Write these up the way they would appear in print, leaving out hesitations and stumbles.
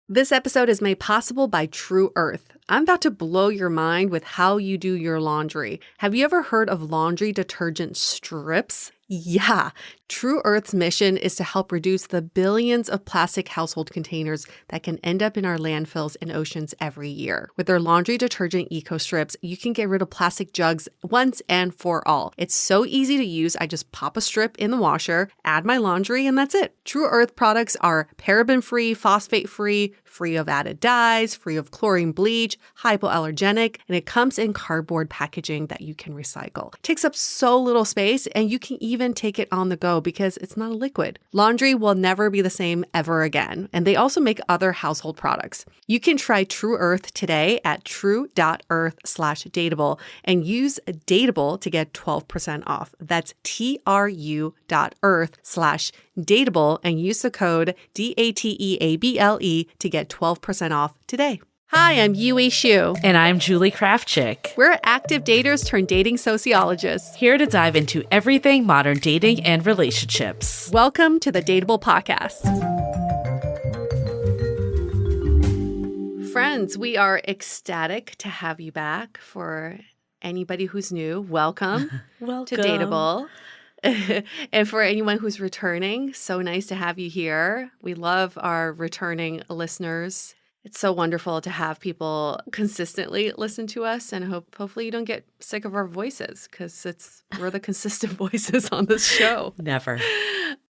This episode is made possible by True Earth. I'm about to blow your mind with how you do your laundry. Have you ever heard of laundry detergent strips? Yeah. True Earth's mission is to help reduce the billions of plastic household containers that can end up in our landfills and oceans every year. With their laundry detergent eco strips, you can get rid of plastic jugs once and for all. It's so easy to use. I just pop a strip in the washer, add my laundry, and that's it. True Earth products are paraben-free, phosphate-free, free of added dyes, free of chlorine bleach, hypoallergenic, and it comes in cardboard packaging that you can recycle. It takes up so little space, and you can even take it on the go because it's not a liquid. Laundry will never be the same ever again, and they also make other household products. You can try True Earth today at true.earth/dateable and use Dateable to get 12% off. That's tru.earth/dateable and use the code DATEABLE to get 12% off today. Hi, I'm Yui Shu. And I'm Julie Kraftchick. We're active daters turned dating sociologists. Here to dive into everything modern dating and relationships. Welcome to the Dateable podcast. Friends, we are ecstatic to have you back. For anybody who's new, welcome to Dateable. And for anyone who's returning, so nice to have you here. We love our returning listeners. It's so wonderful to have people consistently listen to us, and hopefully you don't get sick of our voices because we're the consistent voices on this show. Never.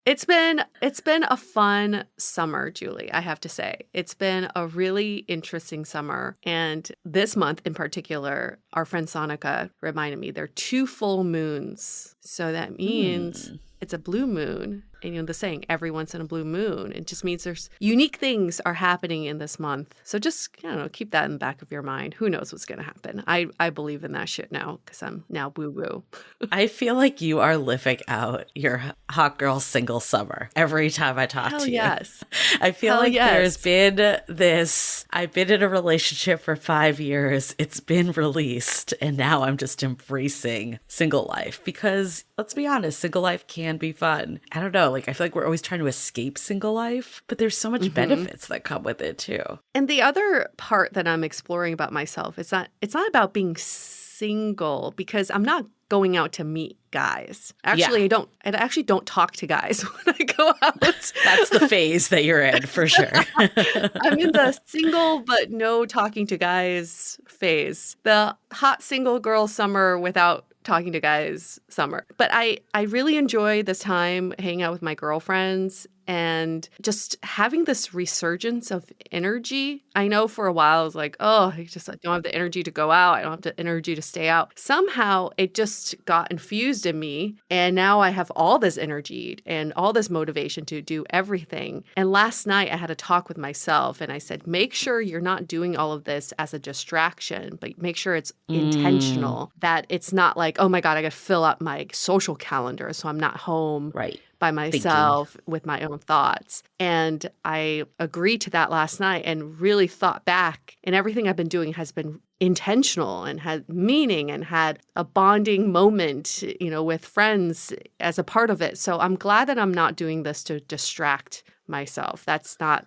It's been a fun summer, Julie, I have to say. It's been a really interesting summer. And this month in particular, our friend Sonica reminded me there are 2 full moons. So that means it's a blue moon. And you know the saying, every once in a blue moon. It just means there's unique things are happening in this month. So just, keep that in the back of your mind. Who knows what's going to happen? I believe in that shit now because I'm now woo-woo. I feel like you are living out your hot girl single summer every time I talk to you. Yes. I feel like there's been this, I've been in a relationship for 5 years. It's been released. And now I'm just embracing single life because let's be honest, single life can be fun. I don't know. I feel like we're always trying to escape single life, but there's so much benefits that come with it too. And the other part that I'm exploring about myself, it's not about being single because I'm not going out to meet guys. Actually, I actually don't talk to guys when I go out. That's the phase that you're in for sure. I'm in the single but no talking to guys phase. The hot single girl summer without talking to guys summer. But I really enjoy this time hanging out with my girlfriends and just having this resurgence of energy. I know for a while I was like, I don't have the energy to go out. I don't have the energy to stay out. Somehow it just got infused in me. And now I have all this energy and all this motivation to do everything. And last night I had a talk with myself and I said, make sure you're not doing all of this as a distraction, but make sure it's intentional, that it's not like, oh my God, I got to fill up my social calendar so I'm not home. Right. By myself with my own thoughts. And I agreed to that last night and really thought back, and everything I've been doing has been intentional and had meaning and had a bonding moment, with friends as a part of it. So I'm glad that I'm not doing this to distract myself. That's not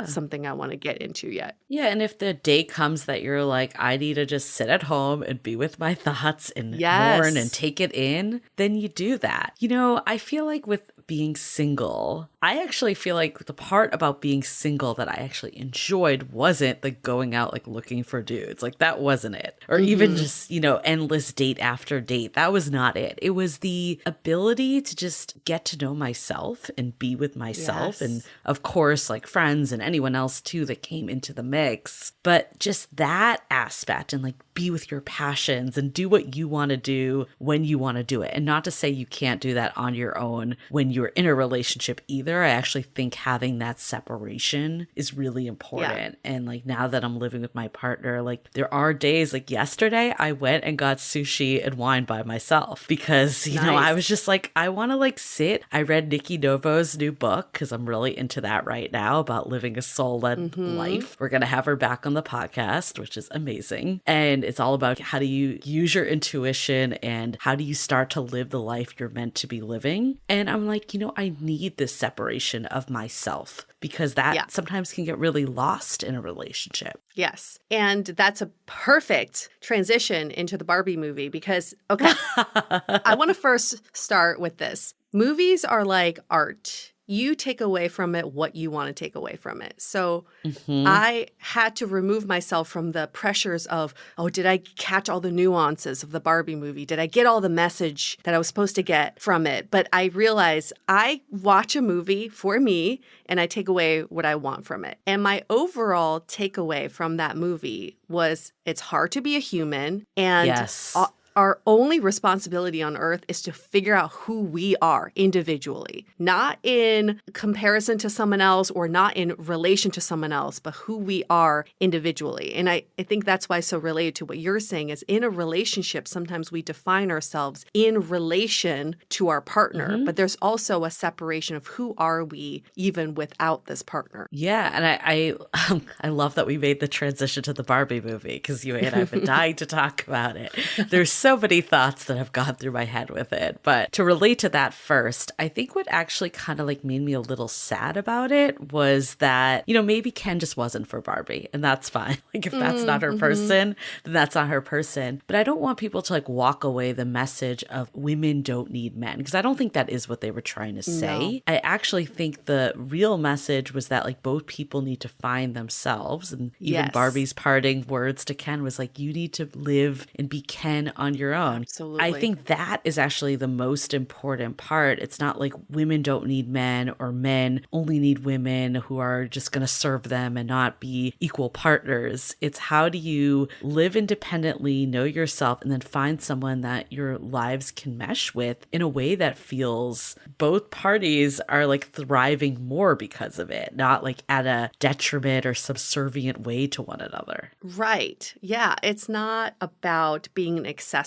something I want to get into yet. Yeah, and if the day comes that you're like, I need to just sit at home and be with my thoughts and mourn and take it in, then you do that. I feel like with being single, I actually feel like the part about being single that I actually enjoyed wasn't the going out looking for dudes. That wasn't it. Or even just, endless date after date. That was not it. It was the ability to just get to know myself and be with myself. Yes. And of course, friends and anyone else too that came into the mix. But just that aspect and be with your passions and do what you want to do when you want to do it. And not to say you can't do that on your own when you're in a relationship either. I actually think having that separation is really important. Yeah. And now that I'm living with my partner, there are days yesterday I went and got sushi and wine by myself because, you know, I was just I want to sit. I read Nikki Novo's new book because I'm really into that right now about living a soul-led life. We're going to have her back on the podcast, which is amazing. And it's all about how do you use your intuition and how do you start to live the life you're meant to be living. And I'm like, I need this separation of myself because that sometimes can get really lost in a relationship. Yes. And that's a perfect transition into the Barbie movie because, okay, I want to first start with this. Movies are like art. You take away from it what you want to take away from it. So I had to remove myself from the pressures of, oh, did I catch all the nuances of the Barbie movie? Did I get all the message that I was supposed to get from it? But I realized I watch a movie for me and I take away what I want from it. And my overall takeaway from that movie was it's hard to be a human and our only responsibility on earth is to figure out who we are individually, not in comparison to someone else or not in relation to someone else, but who we are individually. And I think that's why it's so related to what you're saying is in a relationship, sometimes we define ourselves in relation to our partner, but there's also a separation of who are we even without this partner. Yeah. And I love that we made the transition to the Barbie movie because you and I have been dying to talk about it. There's so many thoughts that have gone through my head with it. But to relate to that first, I think what actually kind of like made me a little sad about it was that, maybe Ken just wasn't for Barbie and that's fine. Like if that's not her person, then that's not her person. But I don't want people to like walk away the message of women don't need men because I don't think that is what they were trying to say. No. I actually think the real message was that like both people need to find themselves. And even Barbie's parting words to Ken was like, you need to live and be Ken on your own. Absolutely. I think that is actually the most important part. It's not like women don't need men or men only need women who are just going to serve them and not be equal partners. It's how do you live independently, know yourself, and then find someone that your lives can mesh with in a way that feels both parties are like thriving more because of it, not like at a detriment or subservient way to one another. Right. Yeah. It's not about being an accessory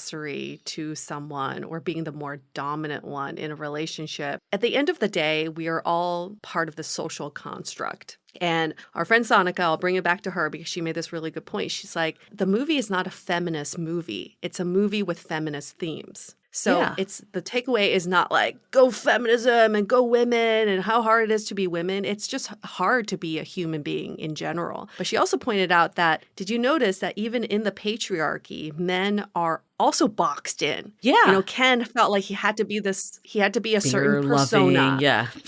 to someone or being the more dominant one in a relationship. At the end of the day, we are all part of the social construct. And our friend Sonika, I'll bring it back to her because she made this really good point. She's like, the movie is not a feminist movie. It's a movie with feminist themes. So it's the takeaway is not like go feminism and go women and how hard it is to be women. It's just hard to be a human being in general. But she also pointed out that, did you notice that even in the patriarchy, men are also boxed in? Yeah. Ken felt like he had to be a certain persona. Loving,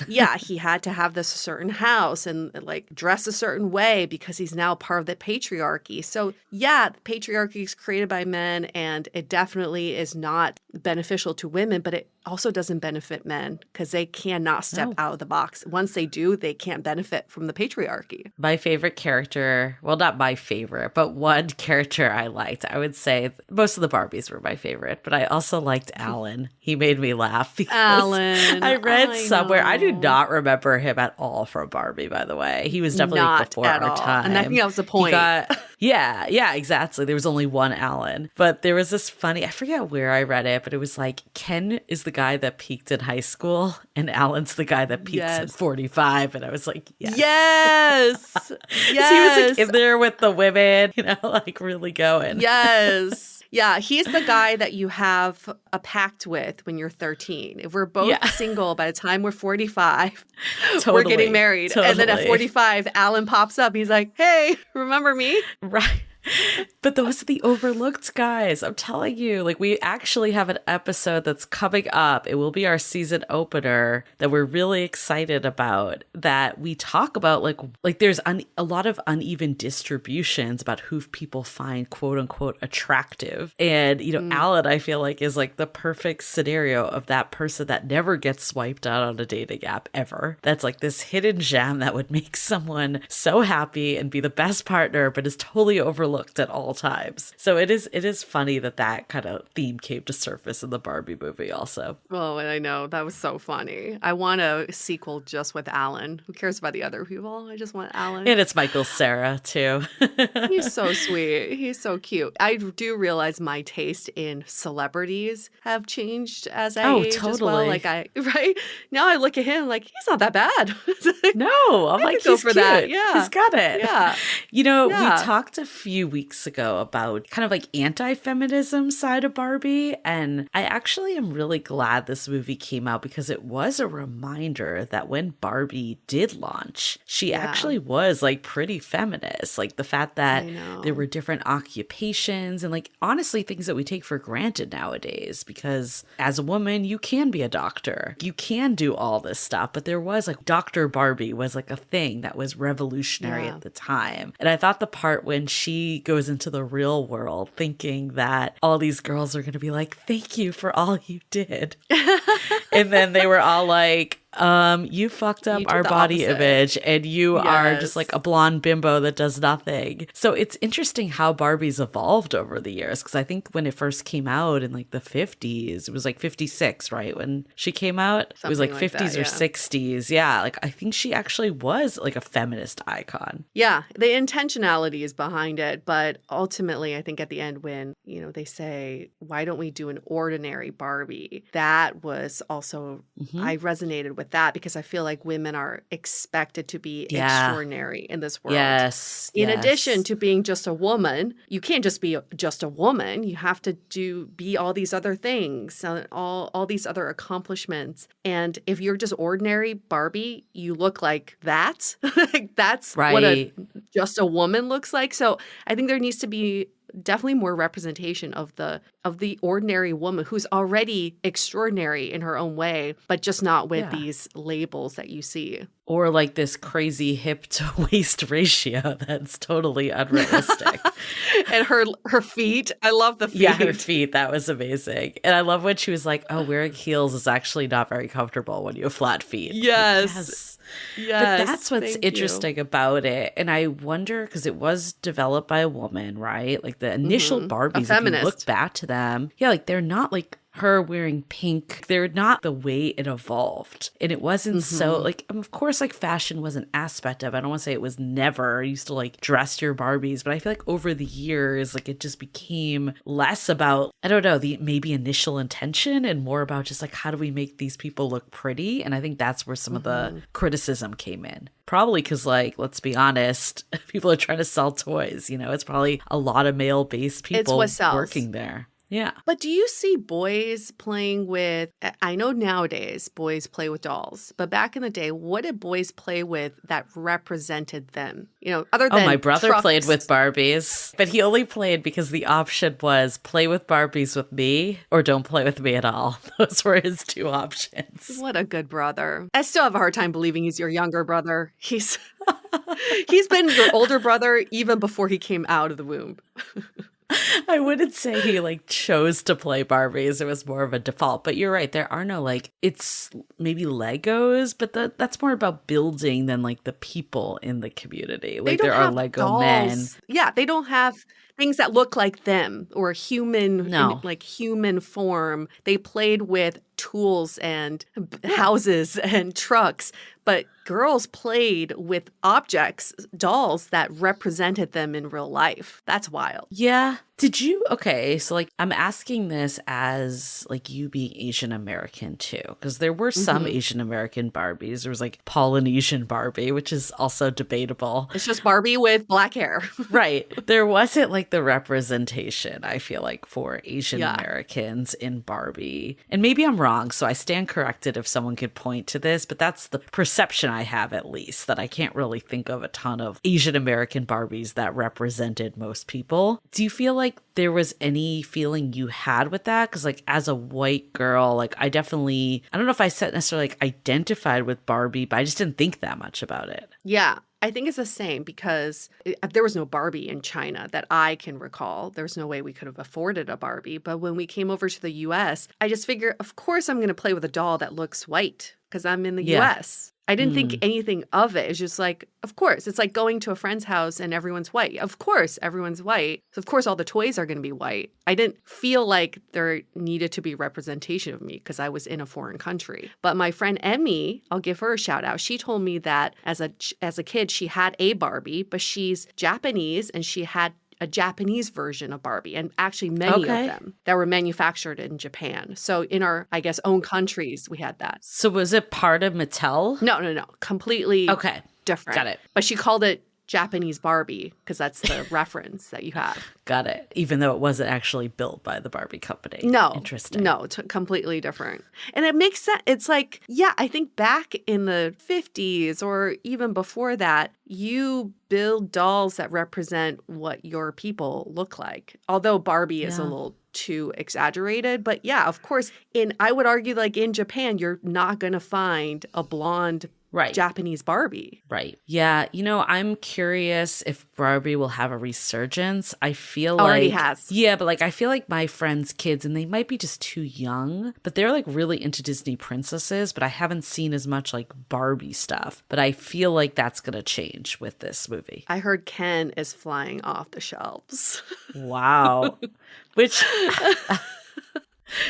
yeah, he had to have this certain house and like dress a certain way because he's now part of the patriarchy. So the patriarchy is created by men and it definitely is not beneficial to women, but it also doesn't benefit men because they cannot step out of the box. Once they do, they can't benefit from the patriarchy. My favorite character, well, not my favorite, but one character I liked, I would say most of the Barbies were my favorite, but I also liked Alan. He made me laugh because Alan, I read somewhere, I do not remember him at all from Barbie, by the way. He was definitely not before our time. And I think that was the point. Yeah, exactly. There was only one Alan. But there was this funny, I forget where I read it, but it was like Ken is the guy that peaked in high school and Alan's the guy that peaks at 45. And I was like, yes. So he was like in there with the women, like really going. Yes. Yeah, he's the guy that you have a pact with when you're 13. If we're both single by the time we're 45, we're getting married. And then at 45, Alan pops up. He's like, hey, remember me? Right. But those are the overlooked guys. I'm telling you, like we actually have an episode that's coming up. It will be our season opener that we're really excited about that we talk about like there's a lot of uneven distributions about who people find quote unquote attractive. And, Alan, I feel like is like the perfect scenario of that person that never gets swiped out on a dating app ever. That's like this hidden gem that would make someone so happy and be the best partner, but is totally overlooked overlooked at all times. So it is funny that kind of theme came to surface in the Barbie movie also. Oh, and I know. That was so funny. I want a sequel just with Alan. Who cares about the other people? I just want Alan. And it's Michael Cera, too. He's so sweet. He's so cute. I do realize my taste in celebrities have changed as I age as well. Like right? Now I look at him like, he's not that bad. No, I'm like, he's for cute. That. Yeah. He's got it. Yeah. We talked a few weeks ago about kind of like anti-feminism side of Barbie. And I actually am really glad this movie came out because it was a reminder that when Barbie did launch, she actually was like pretty feminist. Like the fact that there were different occupations and like honestly things that we take for granted nowadays, because as a woman, you can be a doctor. You can do all this stuff. But there was like Dr. Barbie was like a thing that was revolutionary at the time. And I thought the part when she goes into the real world thinking that all these girls are going to be like, thank you for all you did. And then they were all like, you fucked up our body image and you are just like a blonde bimbo that does nothing. So it's interesting how Barbie's evolved over the years, because I think when it first came out in like the 50s, it was like 56, right? When she came out, it was like 50s or 60s. Yeah. Like I think she actually was like a feminist icon. Yeah. The intentionality is behind it. But ultimately, I think at the end when, they say, why don't we do an ordinary Barbie? That was also, I resonated with that because I feel like women are expected to be extraordinary in this world. Yes. In addition to being just a woman, you can't just be just a woman. You have to be all these other things, all these other accomplishments. And if you're just ordinary Barbie, you look like that. That's right. What just a woman looks like. So I think there needs to be definitely more representation of the ordinary woman who's already extraordinary in her own way, but just not with these labels that you see. Or like this crazy hip to waist ratio that's totally unrealistic. And her feet. I love the feet. Yeah, her feet. That was amazing. And I love when she was like, oh, wearing heels is actually not very comfortable when you have flat feet. Yes. Yes. But that's what's interesting about it. And I wonder, because it was developed by a woman, right? Like the initial Barbies, if you look back to them, like they're not like her wearing pink. They're not the way it evolved. And it wasn't so like, of course, like fashion was an aspect of it. I don't want to say it was never. You used to like dress your Barbies, but I feel like over the years, like it just became less about, I don't know, the maybe initial intention and more about just like, how do we make these people look pretty? And I think that's where some of the criticism came in. Probably because, like, let's be honest, people are trying to sell toys. It's probably a lot of male-based people working there. Yeah. But do you see boys playing with, I know nowadays boys play with dolls, but back in the day, what did boys play with that represented them? Other than my brother trucks. Played with Barbies, but he only played because the option was play with Barbies with me or don't play with me at all. Those were his two options. What a good brother. I still have a hard time believing he's your younger brother. He's been your older brother even before he came out of the womb. I wouldn't say he like chose to play Barbies. It was more of a default. But you're right. There are no like, it's maybe Legos, but that's more about building than like the people in the community. Like there are Lego dolls. Men. Yeah, they don't have things that look like them or human, like human form. They played with tools and houses and trucks. But girls played with objects, dolls that represented them in real life. That's wild. Yeah. Okay, so like I'm asking this as like you being Asian American too, because there were some Asian American Barbies. There was like Polynesian Barbie, which is also debatable. It's just Barbie with black hair. Right. There wasn't like the representation, I feel like, for Asian Americans in Barbie. And maybe I'm wrong, so I stand corrected if someone could point to this, but that's the perception I have, at least, that I can't really think of a ton of Asian American Barbies that represented most people. Do you feel like there was any feeling you had with that? Because like as a white girl, like I don't know if I said necessarily like identified with Barbie, but I just didn't think that much about it. Yeah. I think it's the same because there was no Barbie in China that I can recall. There's no way we could have afforded a Barbie. But when we came over to the U.S., I just figured, of course, I'm going to play with a doll that looks white because I'm in the U.S. I didn't think anything of it. It's just like, of course, it's like going to a friend's house and everyone's white. Of course, everyone's white. So of course, all the toys are going to be white. I didn't feel like there needed to be representation of me because I was in a foreign country. But my friend Emmy, I'll give her a shout out. She told me that as a kid, she had a Barbie, but she's Japanese and she had a Japanese version of Barbie, and actually many of them that were manufactured in Japan. So in our, I guess, own countries, we had that. So was it part of Mattel? No. Completely different. Got it. But she called it Japanese Barbie because that's the reference that you have. Got it. Even though it wasn't actually built by the Barbie company. No. Interesting. No, completely different. And it makes sense. It's like, yeah, I think back in the 50s or even before that, you build dolls that represent what your people look like. Although Barbie is a little too exaggerated. But yeah, of course, I would argue like in Japan, you're not going to find a blonde Japanese Barbie. Right. Yeah. You know, I'm curious if Barbie will have a resurgence. I feel already has. Yeah, but like I feel like my friends' kids, and they might be just too young, but they're like really into Disney princesses, but I haven't seen as much like Barbie stuff. But I feel like that's going to change with this movie. I heard Ken is flying off the shelves. Wow. Which...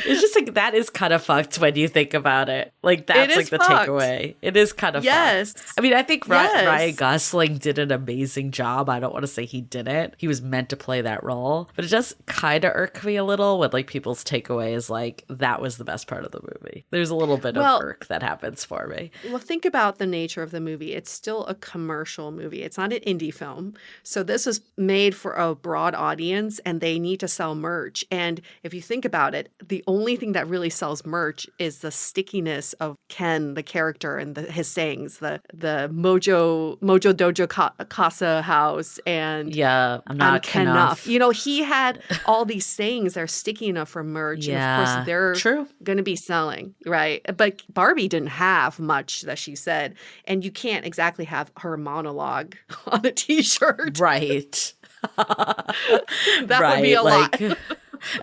It's just like that is kind of fucked when you think about it. Like that's like the takeaway. It is kind of fucked. I mean, I think Ryan Gosling did an amazing job. I don't want to say he didn't. He was meant to play that role. But it just kind of irked me a little when like people's takeaway is like that was the best part of the movie. There's a little bit of irk that happens for me. Well, think about the nature of the movie. It's still a commercial movie. It's not an indie film. So this is made for a broad audience and they need to sell merch. And if you think about it, the only thing that really sells merch is the stickiness of Ken, the character, and his sayings, the Mojo Dojo Casa House, and I'm not Ken enough. You know, he had all these sayings that are sticky enough for merch, and of course they're going to be selling, right? But Barbie didn't have much that she said, and you can't exactly have her monologue on a T-shirt, right? That would be a lot.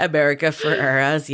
America Ferreras,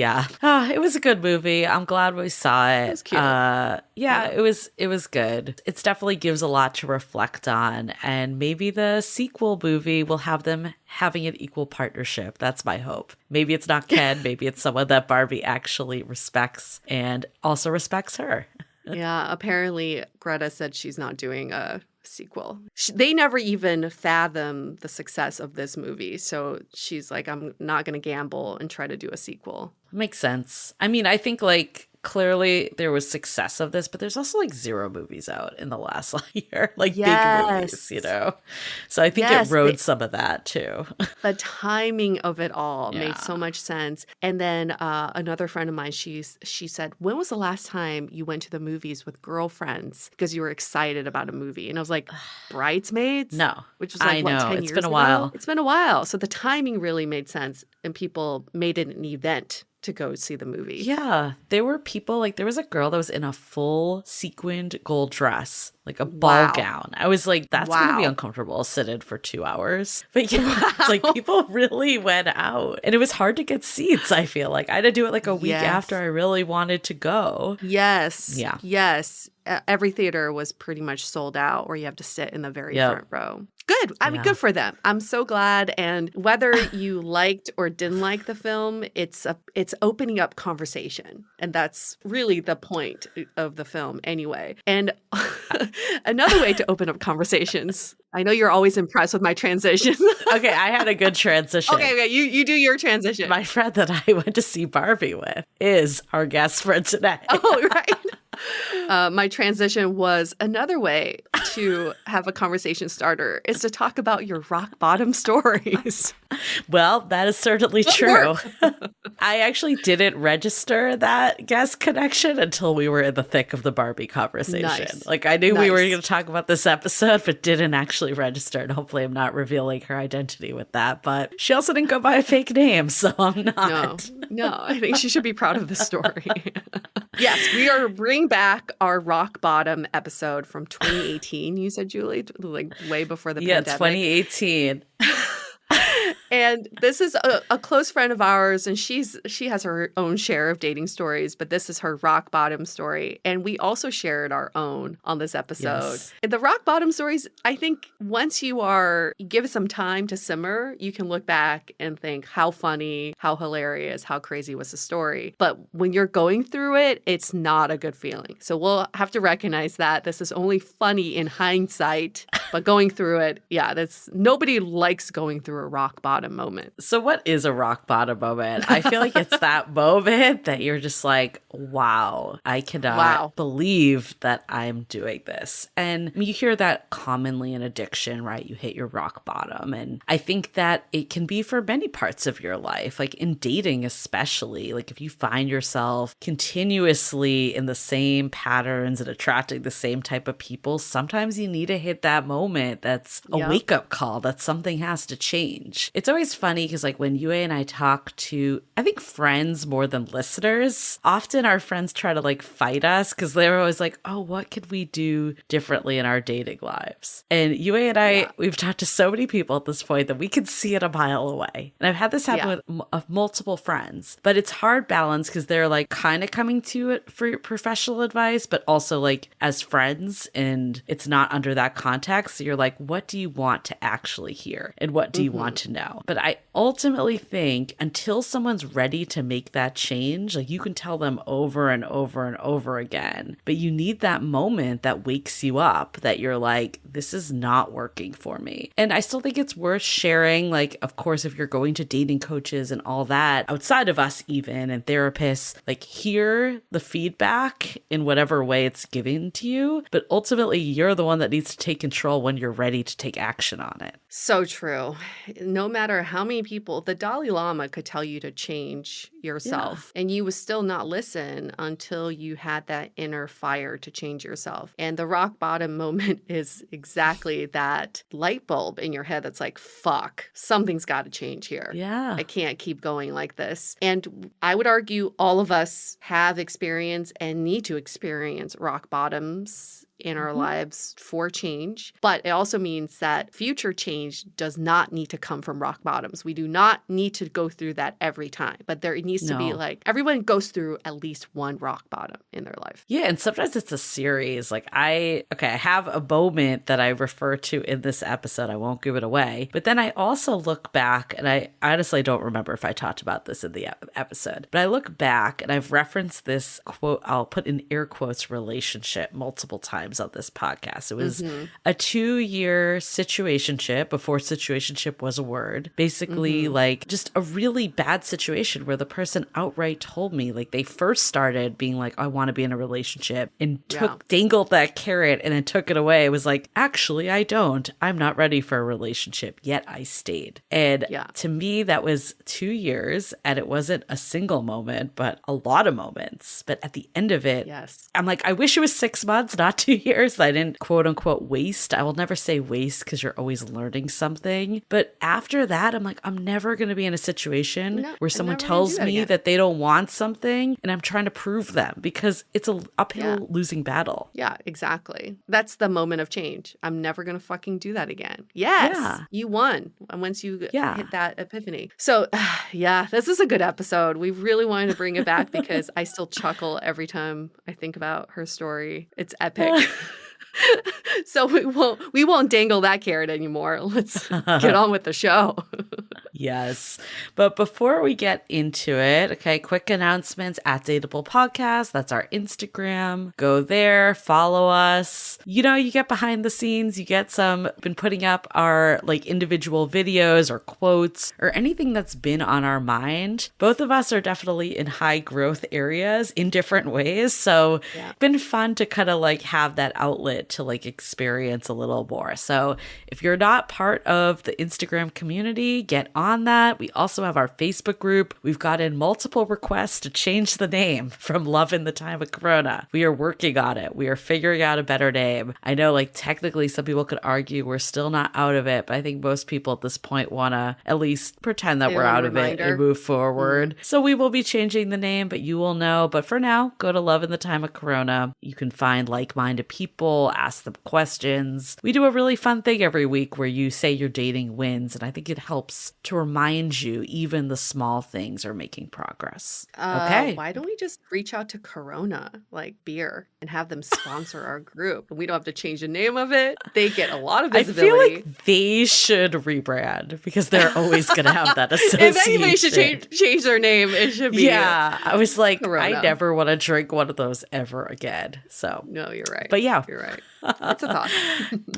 it was a good movie. I'm glad we saw it. It was cute. It was good. It definitely gives a lot to reflect on, and maybe the sequel movie will have them having an equal partnership. That's my hope. Maybe it's not Ken, maybe it's someone that Barbie actually respects and also respects her. Yeah, apparently Greta said she's not doing a sequel. They never even fathom the success of this movie. So she's like, I'm not going to gamble and try to do a sequel. Makes sense. I mean, I think like clearly there was success of this, but there's also like 0 movies out in the last year, like big movies, you know? So I think it rode some of that too. The timing of it all made so much sense. And then another friend of mine, she said, when was the last time you went to the movies with girlfriends because you were excited about a movie? And I was like, Bridesmaids? No. Which was like, I know. 10 it's years been a ago? while. It's been a while. So the timing really made sense and people made it an event to go see the movie. Yeah. There were people, like there was a girl that was in a full sequined gold dress, like a ball gown. I was like, that's going to be uncomfortable sitting for 2 hours. But yeah, it's like people really went out. And it was hard to get seats, I feel like. I had to do it like a week after I really wanted to go. Yes. Yeah. Yes. Every theater was pretty much sold out or you have to sit in the very front row. Good. I mean, good for them. I'm so glad. And whether you liked or didn't like the film, it's opening up conversation. And that's really the point of the film anyway. And another way to open up conversations. I know you're always impressed with my transition. Okay, I had a good transition. Okay, you do your transition. My friend that I went to see Barbie with is our guest for today. Oh, right. My transition was another way to have a conversation starter is to talk about your rock bottom stories. Well, that is certainly true. I actually didn't register that guest connection until we were in the thick of the Barbie conversation. Nice. Like I knew we were going to talk about this episode, but didn't actually register. And hopefully I'm not revealing her identity with that. But she also didn't go by a fake name, so I'm not. No, I think she should be proud of the story. Yes, we are bringing back our rock bottom episode from 2018, you said, Julie, like way before the pandemic. Yeah, 2018. And this is a close friend of ours, and she has her own share of dating stories, but this is her rock bottom story. And we also shared our own on this episode. Yes. And the rock bottom stories, I think once you give it some time to simmer, you can look back and think how funny, how hilarious, how crazy was the story. But when you're going through it, it's not a good feeling. So we'll have to recognize that this is only funny in hindsight, but going through it, yeah, nobody likes going through a rock bottom moment. So what is a rock bottom moment? I feel like it's that moment that you're just like, wow, I cannot believe that I'm doing this. And you hear that commonly in addiction, right? You hit your rock bottom. And I think that it can be for many parts of your life, like in dating especially. Like if you find yourself continuously in the same patterns and attracting the same type of people, sometimes you need to hit that moment that's a wake-up call, that something has to change. It's always funny because like when Yue and I talk to, I think, friends more than listeners, often our friends try to like fight us because they're always like, oh, what could we do differently in our dating lives? And Yue and I, we've talked to so many people at this point that we can see it a mile away. And I've had this happen with multiple friends, but it's hard balance because they're like kind of coming to it for professional advice, but also like as friends, and it's not under that context. So you're like, what do you want to actually hear? And what do you want to know? But I ultimately think until someone's ready to make that change, like you can tell them over and over and over again, but you need that moment that wakes you up, that you're like, this is not working for me. And I still think it's worth sharing. Like, of course, if you're going to dating coaches and all that, outside of us even, and therapists, like hear the feedback in whatever way it's given to you. But ultimately, you're the one that needs to take control when you're ready to take action on it. So true. No matter how many people, the Dalai Lama could tell you to change yourself, and you would still not listen until you had that inner fire to change yourself. And the rock bottom moment is exactly that light bulb in your head that's like, fuck, something's got to change here. Yeah. I can't keep going like this. And I would argue all of us have experienced and need to experience rock bottoms in our lives for change. But it also means that future change does not need to come from rock bottoms. We do not need to go through that every time. But there needs to be like, everyone goes through at least one rock bottom in their life. Yeah, and sometimes it's a series. Like I have a moment that I refer to in this episode. I won't give it away. But then I also look back, and I honestly don't remember if I talked about this in the episode. But I look back and I've referenced this quote, I'll put in air quotes, relationship multiple times on this podcast. It was a 2-year situationship before situationship was a word. Basically, like just a really bad situation where the person outright told me, like they first started being like, I want to be in a relationship, and dangled that carrot and then took it away. It was like, actually, I don't. I'm not ready for a relationship, yet I stayed. And to me, that was 2 years, and it wasn't a single moment, but a lot of moments. But at the end of it, I'm like, I wish it was 6 months, not 2 years. I didn't quote unquote waste. I will never say waste because you're always learning something. But after that, I'm like, I'm never going to be in a situation where someone tells me that they don't want something and I'm trying to prove them, because it's an uphill losing battle. Yeah, exactly. That's the moment of change. I'm never going to fucking do that again. Yes, you won. And once you hit that epiphany. So this is a good episode. We really wanted to bring it back because I still chuckle every time I think about her story. It's epic. So we won't dangle that carrot anymore. Let's get on with the show. Yes. But before we get into it, okay, quick announcements at Dateable Podcast. That's our Instagram. Go there, follow us. You know, you get behind the scenes, you get been putting up our like individual videos or quotes or anything that's been on our mind. Both of us are definitely in high growth areas in different ways. So it's been fun to kind of like have that outlet to like experience a little more. So if you're not part of the Instagram community, get on that. We also have our Facebook group. We've gotten multiple requests to change the name from Love in the Time of Corona. We are working on it. We are figuring out a better name. I know like technically some people could argue we're still not out of it, but I think most people at this point want to at least pretend that we're out of it and move forward. So we will be changing the name, but you will know. But for now, go to Love in the Time of Corona. You can find like-minded people, ask them questions. We do a really fun thing every week where you say your dating wins, and I think it helps to to remind you even the small things are making progress. Okay. Why don't we just reach out to Corona, like beer, and have them sponsor our group? We don't have to change the name of it. They get a lot of visibility. I feel like they should rebrand because they're always going to have that association. If anybody should change their name, it should be I was like, Corona. I never want to drink one of those ever again. So no, you're right. But yeah. You're right. It's a thought.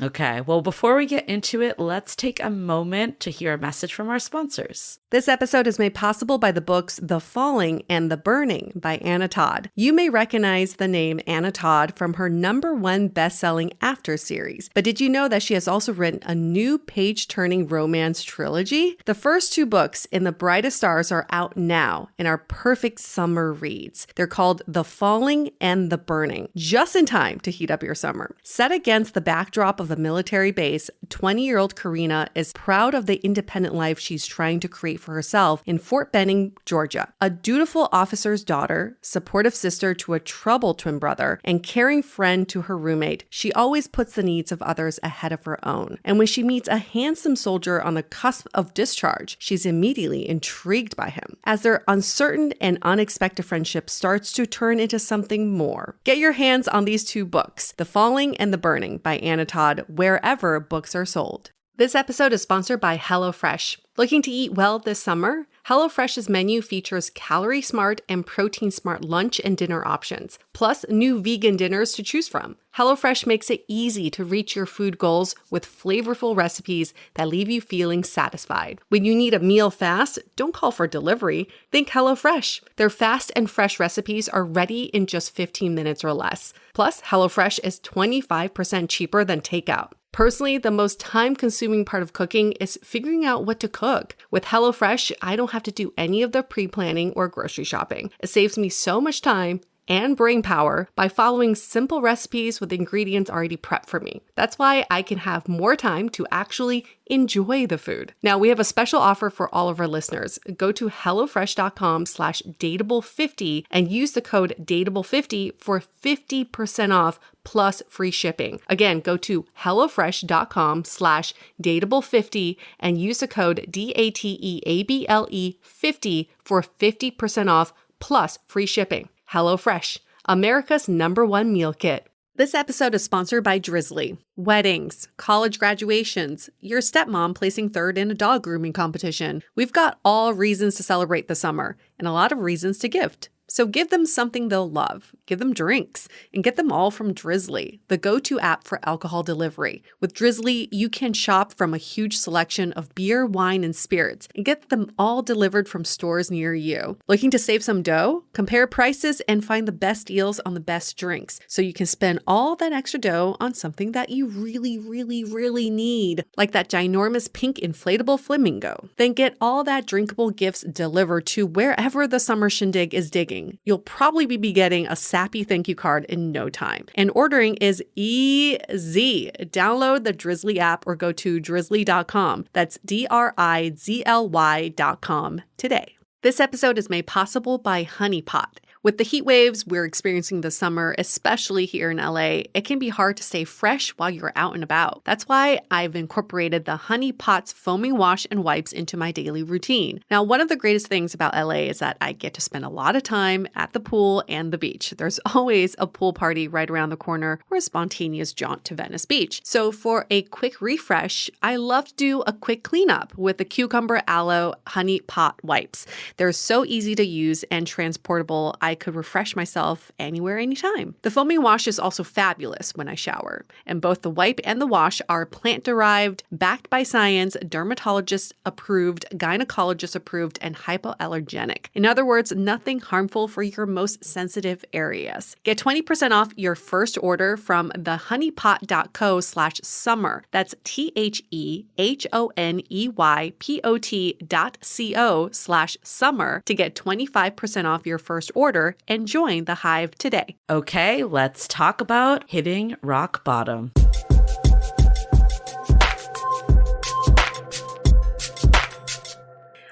Okay. Well, before we get into it, let's take a moment to hear a message from our sponsors. This episode is made possible by the books The Falling and The Burning by Anna Todd. You may recognize the name Anna Todd from her #1 best-selling After series. But did you know that she has also written a new page-turning romance trilogy? The first 2 books, In the Brightest Stars, are out now and are perfect summer reads. They're called The Falling and The Burning, just in time to heat up your summer. Set against the backdrop of a military base, 20-year-old Karina is proud of the independent life she's trying to create for herself in Fort Benning, Georgia. A dutiful officer's daughter, supportive sister to a troubled twin brother, and caring friend to her roommate, she always puts the needs of others ahead of her own. And when she meets a handsome soldier on the cusp of discharge, she's immediately intrigued by him. As their uncertain and unexpected friendship starts to turn into something more. Get your hands on these 2 books, The Falling and The Burning by Anna Todd, wherever books are sold. This episode is sponsored by HelloFresh. Looking to eat well this summer? HelloFresh's menu features calorie-smart and protein-smart lunch and dinner options, plus new vegan dinners to choose from. HelloFresh makes it easy to reach your food goals with flavorful recipes that leave you feeling satisfied. When you need a meal fast, don't call for delivery. Think HelloFresh. Their fast and fresh recipes are ready in just 15 minutes or less. Plus, HelloFresh is 25% cheaper than takeout. Personally, the most time-consuming part of cooking is figuring out what to cook. With HelloFresh, I don't have to do any of the pre-planning or grocery shopping. It saves me so much time and brain power by following simple recipes with ingredients already prepped for me. That's why I can have more time to actually enjoy the food. Now, we have a special offer for all of our listeners. Go to HelloFresh.com/Dateable50 and use the code Dateable50 for 50% off plus free shipping. Again, go to HelloFresh.com/Dateable50 and use the code DATEABLE50 for 50% off plus free shipping. HelloFresh, America's #1 meal kit. This episode is sponsored by Drizzly. Weddings, college graduations, your stepmom placing third in a dog grooming competition. We've got all reasons to celebrate the summer and a lot of reasons to gift. So give them something they'll love, give them drinks, and get them all from Drizzly, the go-to app for alcohol delivery. With Drizzly, you can shop from a huge selection of beer, wine, and spirits, and get them all delivered from stores near you. Looking to save some dough? Compare prices and find the best deals on the best drinks, so you can spend all that extra dough on something that you really, really, really need, like that ginormous pink inflatable flamingo. Then get all that drinkable gifts delivered to wherever the summer shindig is digging. You'll probably be getting a sappy thank you card in no time. And ordering is easy. Download the Drizzly app or go to drizzly.com. That's DRIZLY.com today. This episode is made possible by Honey Pot. With the heat waves we're experiencing this summer, especially here in LA, it can be hard to stay fresh while you're out and about. That's why I've incorporated the Honey Pot's foaming wash and wipes into my daily routine. Now, one of the greatest things about LA is that I get to spend a lot of time at the pool and the beach. There's always a pool party right around the corner or a spontaneous jaunt to Venice Beach. So for a quick refresh, I love to do a quick cleanup with the Cucumber Aloe Honey Pot wipes. They're so easy to use and transportable. I could refresh myself anywhere, anytime. The foaming wash is also fabulous when I shower, and both the wipe and the wash are plant-derived, backed by science, dermatologist-approved, gynecologist-approved, and hypoallergenic. In other words, nothing harmful for your most sensitive areas. Get 20% off your first order from thehoneypot.co/summer. That's THEHONEYPOT.co/summer to get 25% off your first order and join the Hive today. Okay, let's talk about hitting rock bottom.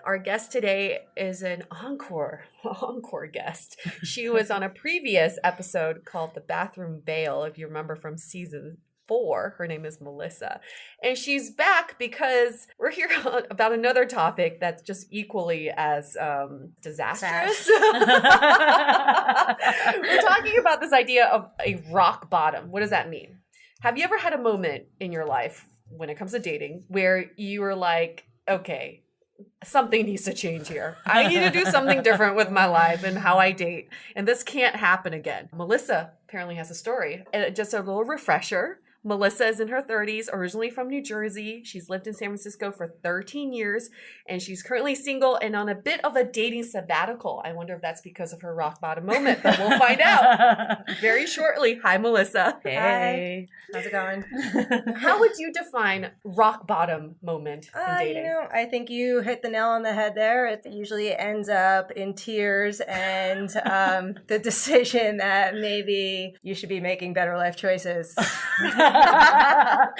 Our guest today is an encore guest. She was on a previous episode called The Bathroom Veil, if you remember from season 4. Her name is Melissa. And she's back because we're here about another topic that's just equally as disastrous. We're talking about this idea of a rock bottom. What does that mean? Have you ever had a moment in your life when it comes to dating where you were like, okay, something needs to change here. I need to do something different with my life and how I date. And this can't happen again. Melissa apparently has a story. And just a little refresher. Melissa is in her 30s, originally from New Jersey. She's lived in San Francisco for 13 years, and she's currently single and on a bit of a dating sabbatical. I wonder if that's because of her rock bottom moment, but we'll find out very shortly. Hi, Melissa. Hey. How's it going? How would you define rock bottom moment in dating? I think you hit the nail on the head there. It usually ends up in tears and the decision that maybe you should be making better life choices. I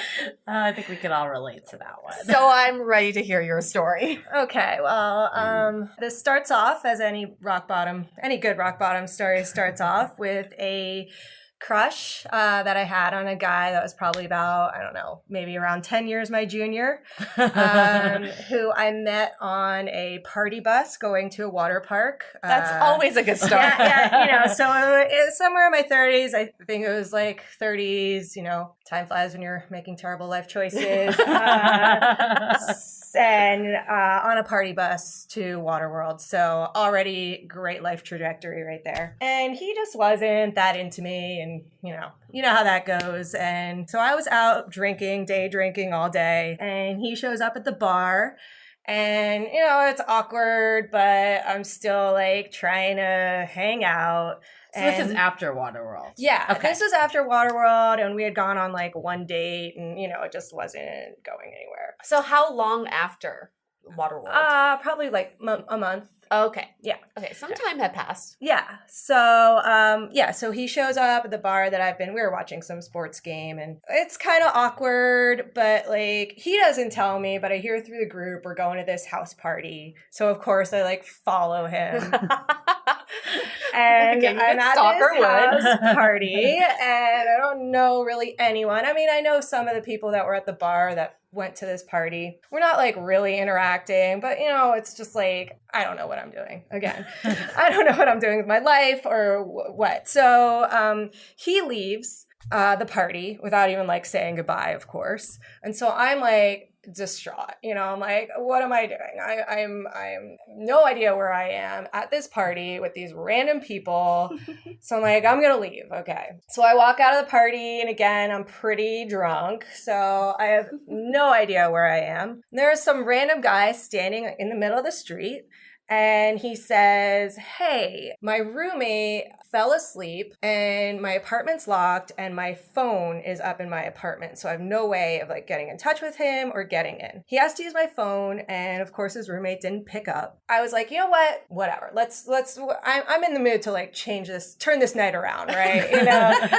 think we can all relate to that one. So I'm ready to hear your story. Okay, well, this starts off as any good rock bottom story starts off with a crush that I had on a guy that was probably about, I don't know, maybe around 10 years my junior, who I met on a party bus going to a water park. That's always a good start. Yeah, so it was somewhere in my 30s. I think it was like 30s, time flies when you're making terrible life choices. And on a party bus to Waterworld. So already great life trajectory right there. And he just wasn't that into me. And, you know how that goes. And so I was out day drinking all day. And he shows up at the bar. And, it's awkward, but I'm still like trying to hang out. So this is after Waterworld. Yeah. Okay. This was after Waterworld, and we had gone on like one date, and, it just wasn't going anywhere. So how long after Waterworld? Probably like a month. Okay. Yeah. Okay. Some time had passed. Yeah. So, so he shows up at the bar that we were watching some sports game, and it's kind of awkward, but like he doesn't tell me, but I hear through the group we're going to this house party. So of course I like follow him. And I'm at this house party, and I don't know really anyone. I mean, I know some of the people that were at the bar that went to this party. We're not like really interacting, but it's just like, I don't know what I'm doing. Again, I don't know what I'm doing with my life or what. So he leaves the party without even like saying goodbye, of course. And so I'm like distraught. I'm like, what am I doing? I'm no idea where I am at this party with these random people. So I'm like, I'm gonna leave. Okay. So I walk out of the party, and again, I'm pretty drunk. So I have no idea where I am. There's some random guy standing in the middle of the street. And he says, hey, my roommate fell asleep and my apartment's locked and my phone is up in my apartment. So I have no way of like getting in touch with him or getting in. He asked to use my phone, and of course his roommate didn't pick up. I was like, you know what? Whatever. I'm in the mood to like turn this night around, right?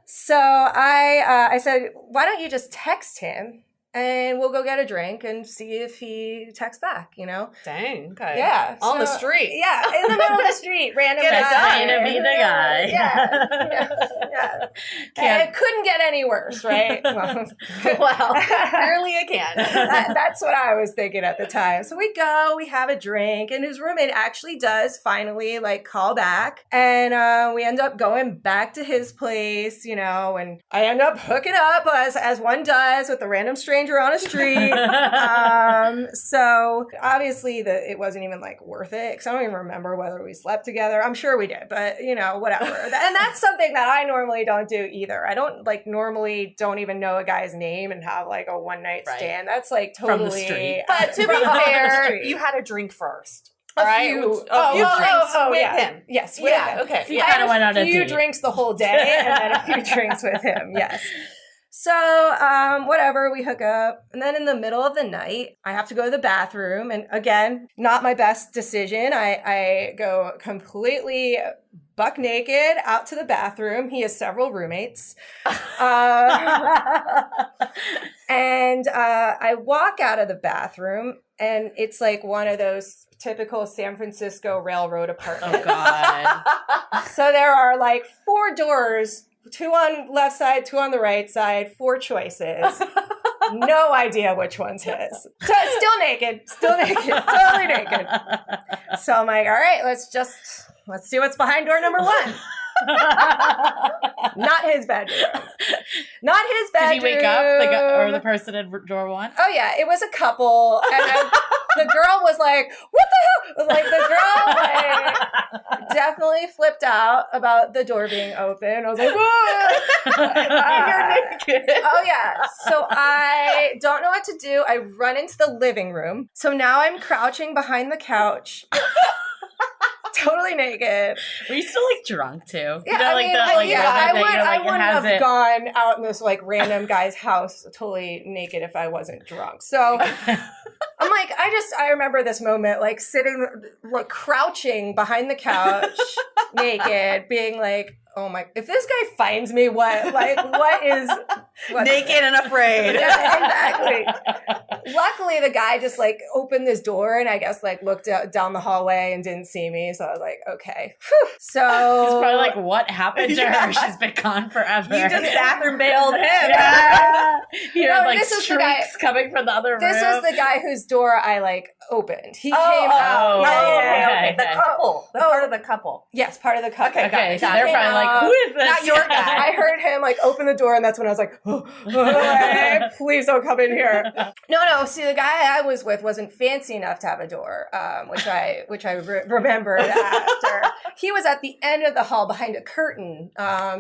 So I said, why don't you just text him? And we'll go get a drink and see if he texts back, Dang, okay. Yeah. On the street. Yeah, in the middle of the street, random guy. To be the guy. Yeah. And it couldn't get any worse, right? Well, clearly it can. That's what I was thinking at the time. So we have a drink, and his roommate actually does finally like call back. And we end up going back to his place, and I end up hooking up as one does with a random stranger on a street. So obviously it wasn't even like worth it, because I don't even remember whether we slept together. I'm sure we did, but whatever. And that's something that I normally don't do either. I don't normally don't even know a guy's name and have like a one night stand. That's like totally from the street. But to be fair, you had a drink first. A few drinks with him. Yes, with him. Okay. So you kind of went on a few date. drinks the whole day, and then a few drinks with him. Yes. So, whatever, we hook up. And then in the middle of the night, I have to go to the bathroom. And again, not my best decision. I go completely buck naked out to the bathroom. He has several roommates. And I walk out of the bathroom, and it's like one of those typical San Francisco railroad apartments. Oh, God. So there are like 4 doors 2 on left side, 2 on the right side, 4 choices. No idea which one's his. So still naked, totally naked. So I'm like, all right, let's see what's behind door number 1. Not his bedroom. Not his bedroom. Did he wake up? Or the person in door 1? Oh yeah, it was a couple, and the girl was like, "What the hell?" Like the girl, like, definitely flipped out about the door being open. I was like, "You're naked." Oh yeah. So I don't know what to do. I run into the living room. So now I'm crouching behind the couch. Totally naked. Were you still like drunk too? Yeah, I wouldn't have it gone out in this like random guy's house totally naked if I wasn't drunk. So I'm like, I remember this moment, like sitting, like crouching behind the couch, naked, being like, oh my, if this guy finds me, what is naked and afraid? Yeah, exactly. Luckily, the guy just like opened this door and I guess like looked down the hallway and didn't see me. So I was like, okay. Whew. So he's probably like, what happened to her? She's been gone forever. You just bathroom bailed him. Yeah. You No, had like this is the streaks coming from the other room. this was the guy whose door I like opened. He came out. Okay. The couple. The part of the couple. Yes, part of the couple. Okay, so He they're came probably like, out. who is this? Not your guy. I heard him like open the door, and that's when I was like, hey, please don't come in here. No. See, the guy I was with wasn't fancy enough to have a door, which I remembered after. He was at the end of the hall behind a curtain,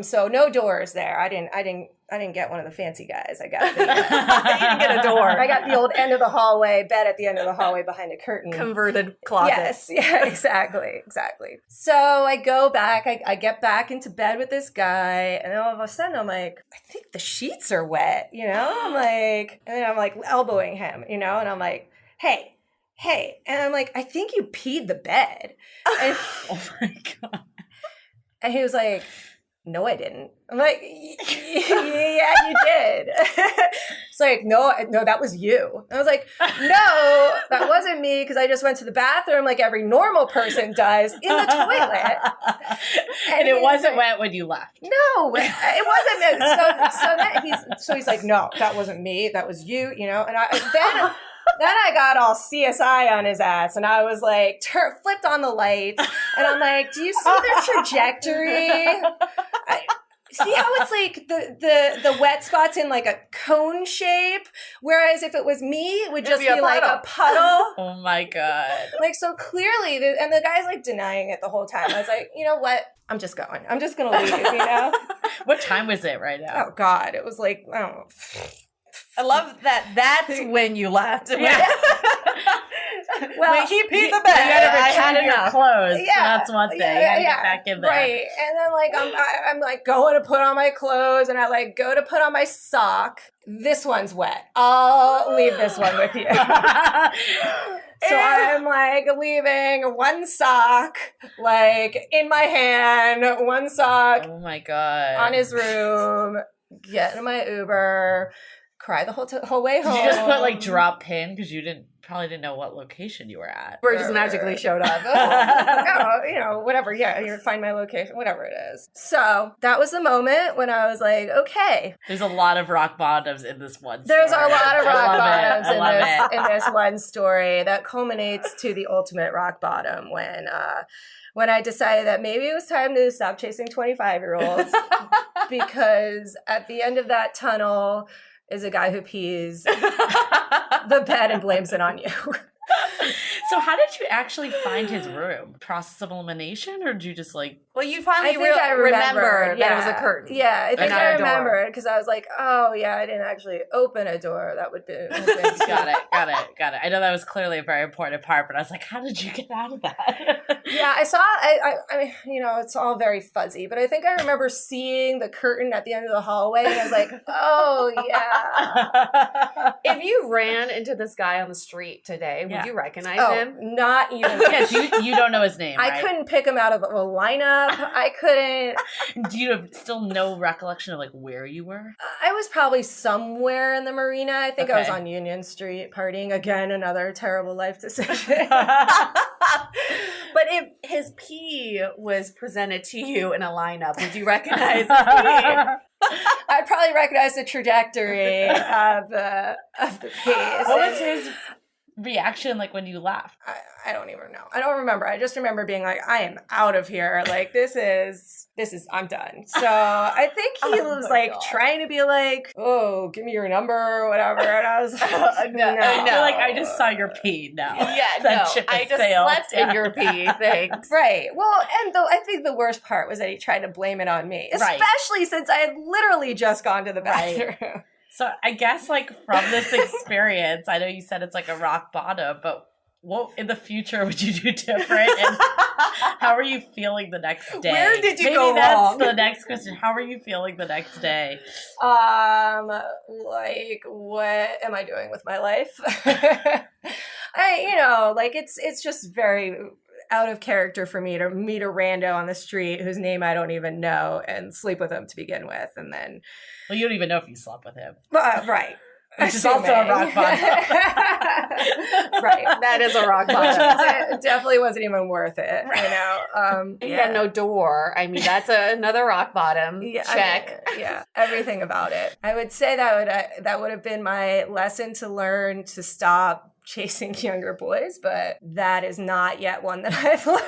so no doors there. I didn't get one of the fancy guys. I got the, You didn't get a door. I got the old end of the hallway bed at the end of the hallway behind a curtain. Converted closet. Yes, yeah, exactly. So I go back, I get back into bed with this guy, and then all of a sudden I'm like, I think the sheets are wet, you know? I'm like, and then I'm like elbowing him, you know, and I'm like, hey. And I'm like, I think you peed the bed. And, Oh my God. and he was like, no, I didn't. I'm like, yeah, you did. It's like, no, that was you. I was like, no, that wasn't me because I just went to the bathroom like every normal person does in the toilet. And it wasn't wet when you left. No, it wasn't. So he's like, no, that wasn't me. That was you, you know? And then I got all CSI on his ass, and I was like, flipped on the lights, and I'm like, do you see the trajectory? See how it's like the wet spot's in like a cone shape, whereas if it was me, it would just be like a puddle. Oh my God. Like, so clearly, and the guy's like denying it the whole time. I was like, you know what? I'm just going. I'm just going to leave, you know? What time was it right now? Oh, God. It was like, I don't know. I love that's when you left. Yeah. Well, he peed the You bed. gotta I return had your enough. clothes. Yeah. So that's one thing. You gotta get back in there. Right. And then like I'm like going to put on my clothes, and I like go to put on my sock. This one's wet. I'll leave this one with you. So I'm like leaving one sock like in my hand, one sock Oh my God. on his room, get in my Uber, cry the whole way home. Did you just put like drop pin because you probably didn't know what location you were at? Or just magically showed up. No, you know, whatever. Yeah, you find my location, whatever it is. So that was the moment when I was like, okay. There's a lot of rock bottoms in this one story. There's a lot of rock bottoms in in this one story that culminates to the ultimate rock bottom when I decided that maybe it was time to stop chasing 25-year-olds because at the end of that tunnel is a guy who pees the bed and blames it on you. So how did you actually find his room? Process of elimination, or did you just like... Well, you finally I remembered yeah. that it was a curtain. Yeah, I think not I a door. remembered because I was like, oh yeah, I didn't actually open a door. That would be Got it. I know that was clearly a very important part, but I was like, how did you get out of that? Yeah, I mean, you know, it's all very fuzzy, but I think I remember seeing the curtain at the end of the hallway, and I was like, oh yeah. If you ran into this guy on the street today, would you recognize him? Not even. Yeah, you don't know his name, right? I couldn't pick him out of a lineup. I couldn't. Do you have still no recollection of like where you were? I was probably somewhere in the marina. I think I was Okay. on Union Street partying. Again, another terrible life decision. But if his pee was presented to you in a lineup, would you recognize his pee? I'd probably recognize the trajectory of the pee. What was his reaction like when you laughed? I don't even know. I don't remember. I just remember being like, I am out of here. Like, this is, I'm done. So I think he was like trying to be like, oh, give me your number or whatever. And I was like, no. You're like, I just saw your pee now. Yeah, That no. ship has I just sailed. slept in your pee. Thanks. Right. Well, and I think the worst part was that he tried to blame it on me, Right. especially since I had literally just gone to the bathroom. Right. So I guess like from this experience, I know you said it's like a rock bottom, but what in the future would you do different? And how are you feeling the next day? Where did you Maybe go that's wrong? the next question. How are you feeling the next day? Like, what am I doing with my life? It's just very out of character for me to meet a rando on the street whose name I don't even know and sleep with him to begin with, and then. Well, you don't even know if you slept with him. Right. Which is also a rock bottom. Right. That is a rock bottom. It definitely wasn't even worth it, you know. He had no door. I mean, that's another rock bottom. Yeah, Check. I mean, yeah, everything about it. I would say that would have been my lesson to learn to stop chasing younger boys, but that is not yet one that I've learned.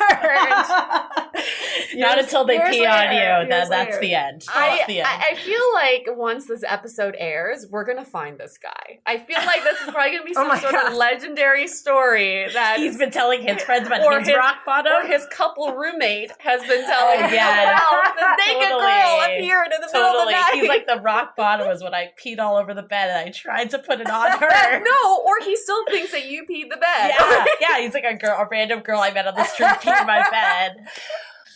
Not until they pee on you. That's later. the end. I feel like once this episode airs, we're going to find this guy. I feel like this is probably going to be some sort of legendary story that he's been telling his friends about his rock bottom. Or his couple roommate has been telling him yeah, about this naked girl appeared in the middle of the night. He's like, the rock bottom was when I peed all over the bed and I tried to put it on her. No, or he still thinks that you peed the bed. Yeah, he's like a random girl I met on the street peed my bed.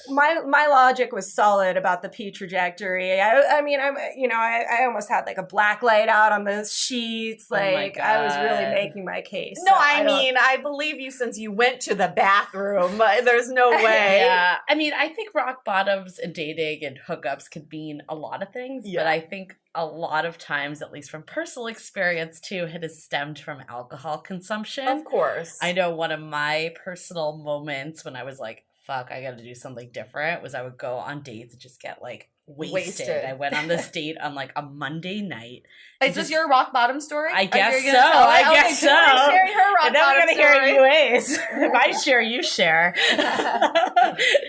My logic was solid about the pee trajectory. I almost had like a black light out on the sheets. Like, I was really making my case. No, so I believe you since you went to the bathroom. There's no way. Yeah. I mean, I think rock bottoms and dating and hookups can mean a lot of things, but I think a lot of times, at least from personal experience too, it has stemmed from alcohol consumption. Of course. I know one of my personal moments when I was like, fuck, I gotta do something different, was I would go on dates and just get like wasted. I went on this date on like a Monday night. Is this your rock bottom story? I guess so. I guess so. Share her rock and then we're bottom gonna hear story. it ways. If I share, you share.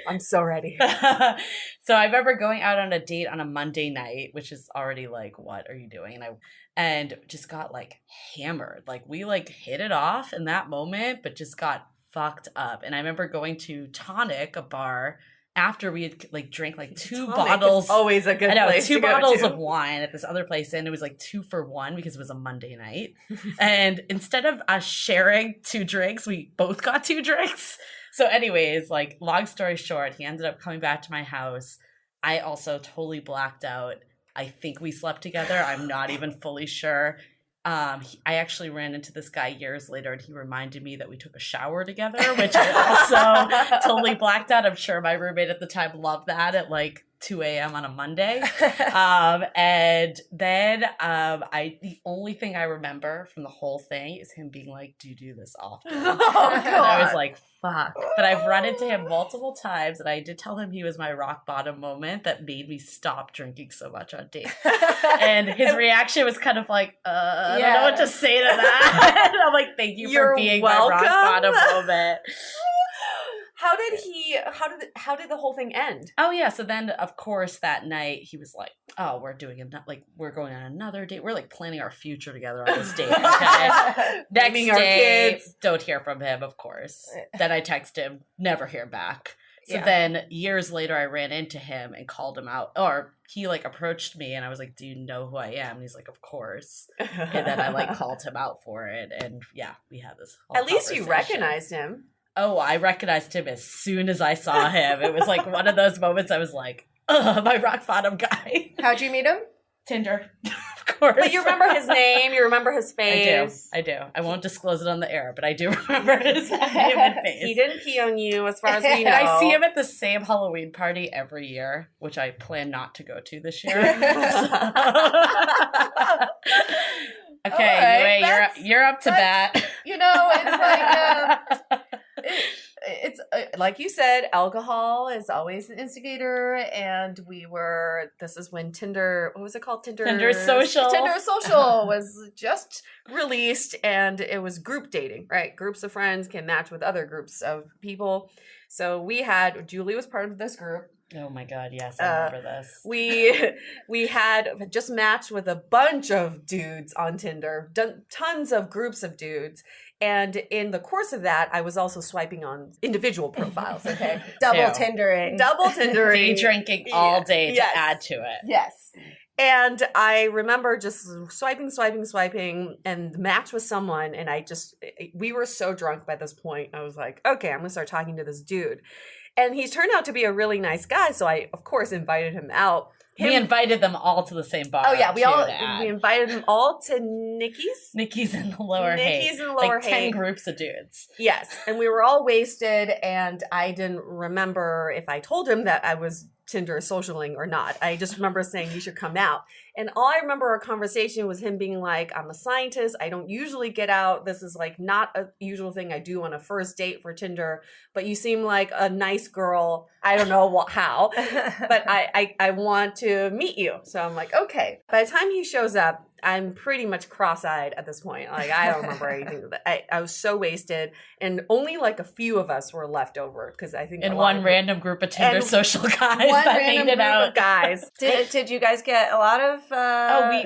I'm so ready. So I remember going out on a date on a Monday night, which is already like, what are you doing? And just got like hammered. Like we like hit it off in that moment, but just got fucked up. And I remember going to Tonic, a bar, after we had like drank like two bottles. Always a good place. Two bottles of wine at this other place, and it was like 2 for 1 because it was a Monday night. And instead of us sharing 2 drinks, we both got 2 drinks. So anyways, like long story short, he ended up coming back to my house. I also totally blacked out. I think we slept together. I'm not even fully sure. I actually ran into this guy years later, and he reminded me that we took a shower together, which I also totally blacked out. I'm sure my roommate at the time loved that at like 2 a.m. on a Monday. And then the only thing I remember from the whole thing is him being like, do you do this often? And I was like, fuck. But I've run into him multiple times, and I did tell him he was my rock bottom moment that made me stop drinking so much on dates. And his reaction was kind of like, I don't know what to say to that. And I'm like, thank you for being my rock bottom moment. How did the whole thing end? Oh yeah, so then of course that night he was like, "Oh, we're going on another date. We're like planning our future together on this date." Okay. Next Naming our day, kids. don't hear from him, of course. Then I text him, never hear back. So then years later I ran into him and called him out, or he like approached me and I was like, "Do you know who I am?" And he's like, "Of course." And then I like called him out for it, and yeah, we had this whole At least you conversation. recognized him. Oh, I recognized him as soon as I saw him. It was like one of those moments I was like, ugh, my rock bottom guy. How'd you meet him? Tinder, of course. But you remember his name, you remember his face. I do. I won't disclose it on the air, but I do remember his name and face. He didn't pee on you as far as we know. And I see him at the same Halloween party every year, which I plan not to go to this year. Okay, right, you're up to bat. You know, it's like like you said, alcohol is always an instigator. And this is when Tinder, what was it called? Tinder Social. Tinder Social was just released, and it was group dating, right? Groups of friends can match with other groups of people. So Julie was part of this group. Oh my God, yes, I remember this. We had just matched with a bunch of dudes on Tinder, done tons of groups of dudes. And in the course of that, I was also swiping on individual profiles, okay? Double Tindering. Day drinking all day to add to it. Yes. And I remember just swiping, and match with someone. And we were so drunk by this point. I was like, okay, I'm going to start talking to this dude. And he's turned out to be a really nice guy. So I, of course, invited him out. We invited them all to the same bar. Oh, yeah. We invited them all to Nikki's. Nikki's in the Lower Haight. Nikki's in the Lower Haight. 10 groups of dudes. Yes. And we were all wasted. And I didn't remember if I told him that I was Tinder socialing or not. I just remember saying, you should come out. And all I remember our conversation was him being like, I'm a scientist. I don't usually get out. This is like not a usual thing I do on a first date for Tinder, but you seem like a nice girl. I don't know how, but I want to meet you. So I'm like, okay. By the time he shows up, I'm pretty much cross-eyed at this point. Like, I don't remember anything. I was so wasted, and only like a few of us were left over because I think one random group of Tinder social guys that made it out. Guys, did you guys get a lot of?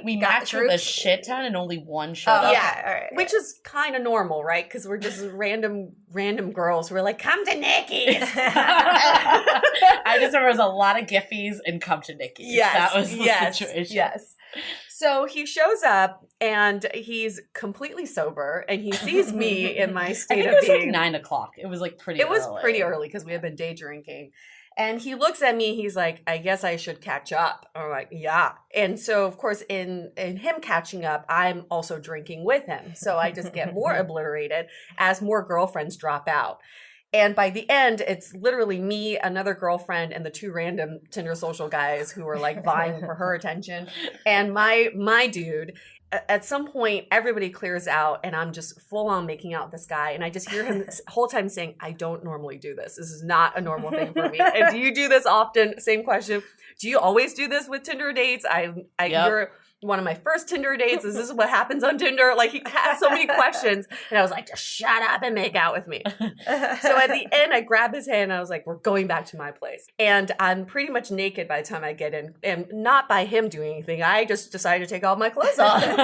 We matched with a shit ton, and only one showed up. Yeah, all right. Which is kind of normal, right? Because we're just random girls. We're like, come to Nikki's. I just remember there was a lot of Giphies and come to Nikki's. Yes, that was the situation. Yes. So he shows up and he's completely sober, and he sees me in my state of being. Like 9 o'clock. It was like pretty early. It was pretty early because we had been day drinking. And he looks at me, he's like, I guess I should catch up. I'm like, yeah. And so, of course, in him catching up, I'm also drinking with him. So I just get more obliterated as more girlfriends drop out. And by the end, it's literally me, another girlfriend, and the two random Tinder social guys who are like vying for her attention. And my dude. At some point, everybody clears out, and I'm just full on making out with this guy. And I just hear him the whole time saying, I don't normally do this. This is not a normal thing for me. And do you do this often? Same question. Do you always do this with Tinder dates? You're one of my first Tinder dates. Is this what happens on Tinder? Like, he has so many questions. And I was like, just shut up and make out with me. So at the end, I grab his hand and I was like, we're going back to my place. And I'm pretty much naked by the time I get in. And not by him doing anything. I just decided to take all my clothes off. And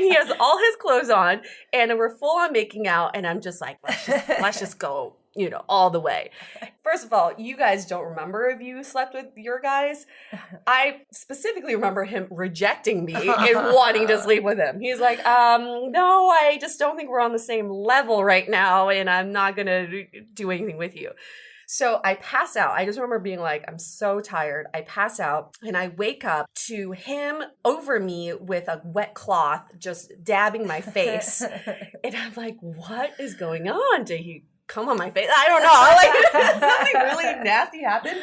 he has all his clothes on. And we're full on making out. And I'm just like, let's just go, all the way. First of all, you guys don't remember if you slept with your guys. I specifically remember him rejecting me and wanting to sleep with him. He's like, no, I just don't think we're on the same level right now, and I'm not going to do anything with you. So I pass out. I just remember being like, I'm so tired. I pass out, and I wake up to him over me with a wet cloth just dabbing my face. And I'm like, what is going on? Did he come on my face? I don't know. Like, something really nasty happened,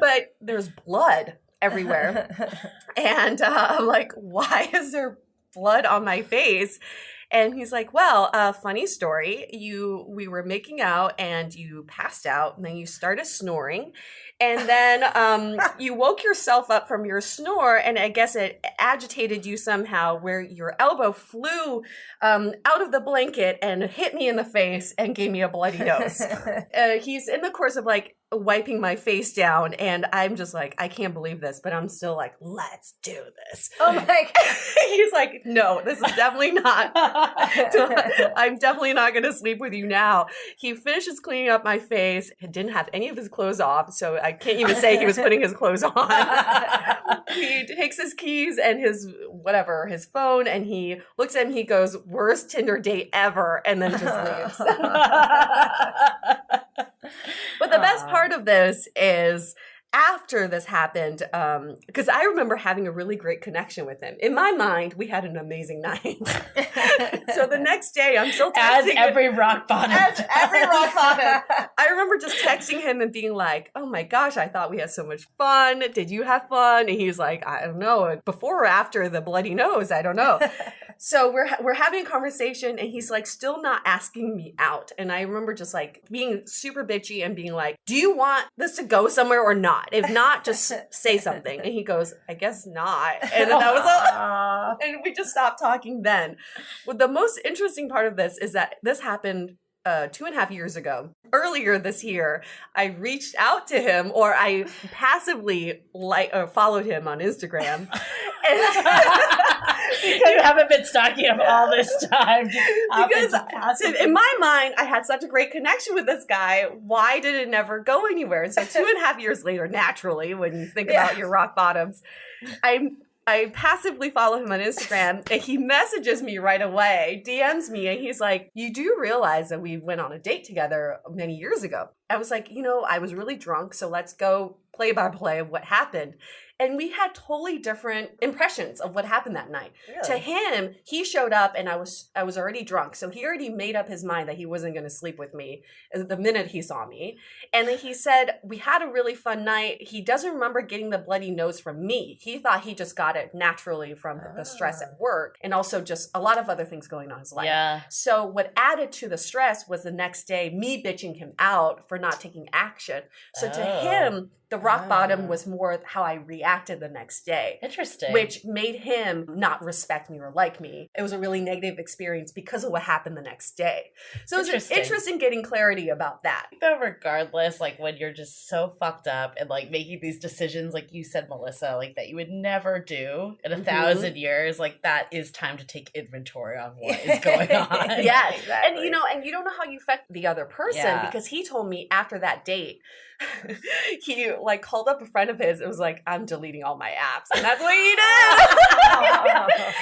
but there's blood everywhere. And I'm like, why is there blood on my face? And he's like, well, funny story. We were making out and you passed out, and then you started snoring. And then you woke yourself up from your snore, and I guess it agitated you somehow where your elbow flew out of the blanket and hit me in the face and gave me a bloody nose. He's in the course of like wiping my face down, and I'm just like, I can't believe this, but I'm still like, let's do this. Oh my God. He's like, no, this is definitely not. I'm definitely not going to sleep with you now. He finishes cleaning up my face. He didn't have any of his clothes off, so I can't even say he was putting his clothes on. He takes his keys and his phone, and he looks at him. He goes, worst Tinder date ever, and then just leaves. But the best part of this is after this happened, because I remember having a really great connection with him. In my mind, we had an amazing night. So the next day, I'm still texting every rock bottom. I remember just texting him and being like, oh my gosh, I thought we had so much fun. Did you have fun? And he's like, I don't know. Before or after the bloody nose, I don't know. So we're having a conversation and he's like still not asking me out. And I remember just like being super bitchy and being like, do you want this to go somewhere or not? If not, just say something. And he goes, I guess not. And that was and we just stopped talking then. Well, the most interesting part of this is that this happened 2.5 years ago. Earlier this year, I reached out to him, or I passively followed him on Instagram. You haven't been stalking him all this time. Because in my mind, I had such a great connection with this guy. Why did it never go anywhere? And so 2.5 years later, naturally, when you think about your rock bottoms, I passively follow him on Instagram and he messages me right away, DMs me, and he's like, you do realize that we went on a date together many years ago. I was like, I was really drunk, so let's go play by play of what happened. And we had totally different impressions of what happened that night. Really? To him, he showed up and I was already drunk. So he already made up his mind that he wasn't going to sleep with me the minute he saw me. And then he said, we had a really fun night. He doesn't remember getting the bloody nose from me. He thought he just got it naturally from the stress at work and also just a lot of other things going on in his life. Yeah. So what added to the stress was the next day, me bitching him out for not taking action. So to him, the rock bottom was more how I reacted the next day. Interesting. Which made him not respect me or like me. It was a really negative experience because of what happened the next day. So it was interesting getting clarity about that. Though regardless, like when you're just so fucked up and like making these decisions, like you said, Melissa, like that you would never do in 1,000 years, like that is time to take inventory on what is going on. Yes. Exactly. And you don't know how you affect the other person because he told me after that date, he like called up a friend of his. It was like, I'm deleting all my apps. And that's what he did.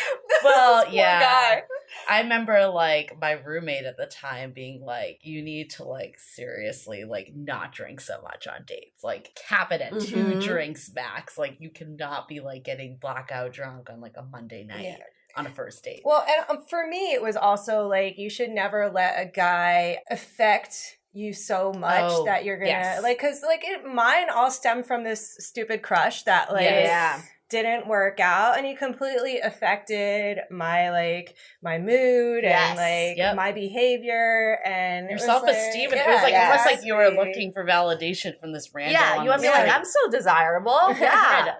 Well, yeah. Guy. I remember like my roommate at the time being like, you need to like seriously like not drink so much on dates. Like cap it at 2 drinks max. Like you cannot be like getting blackout drunk on like a Monday night. Yeah. On a first date. Well, and for me, it was also like, you should never let a guy affect you so much that you're gonna like, because like mine all stemmed from this stupid crush that like didn't work out, and he completely affected my mood and like my behavior and your self-esteem. And it was like almost like you were looking for validation from this random. Yeah, you want to be like, I'm so desirable.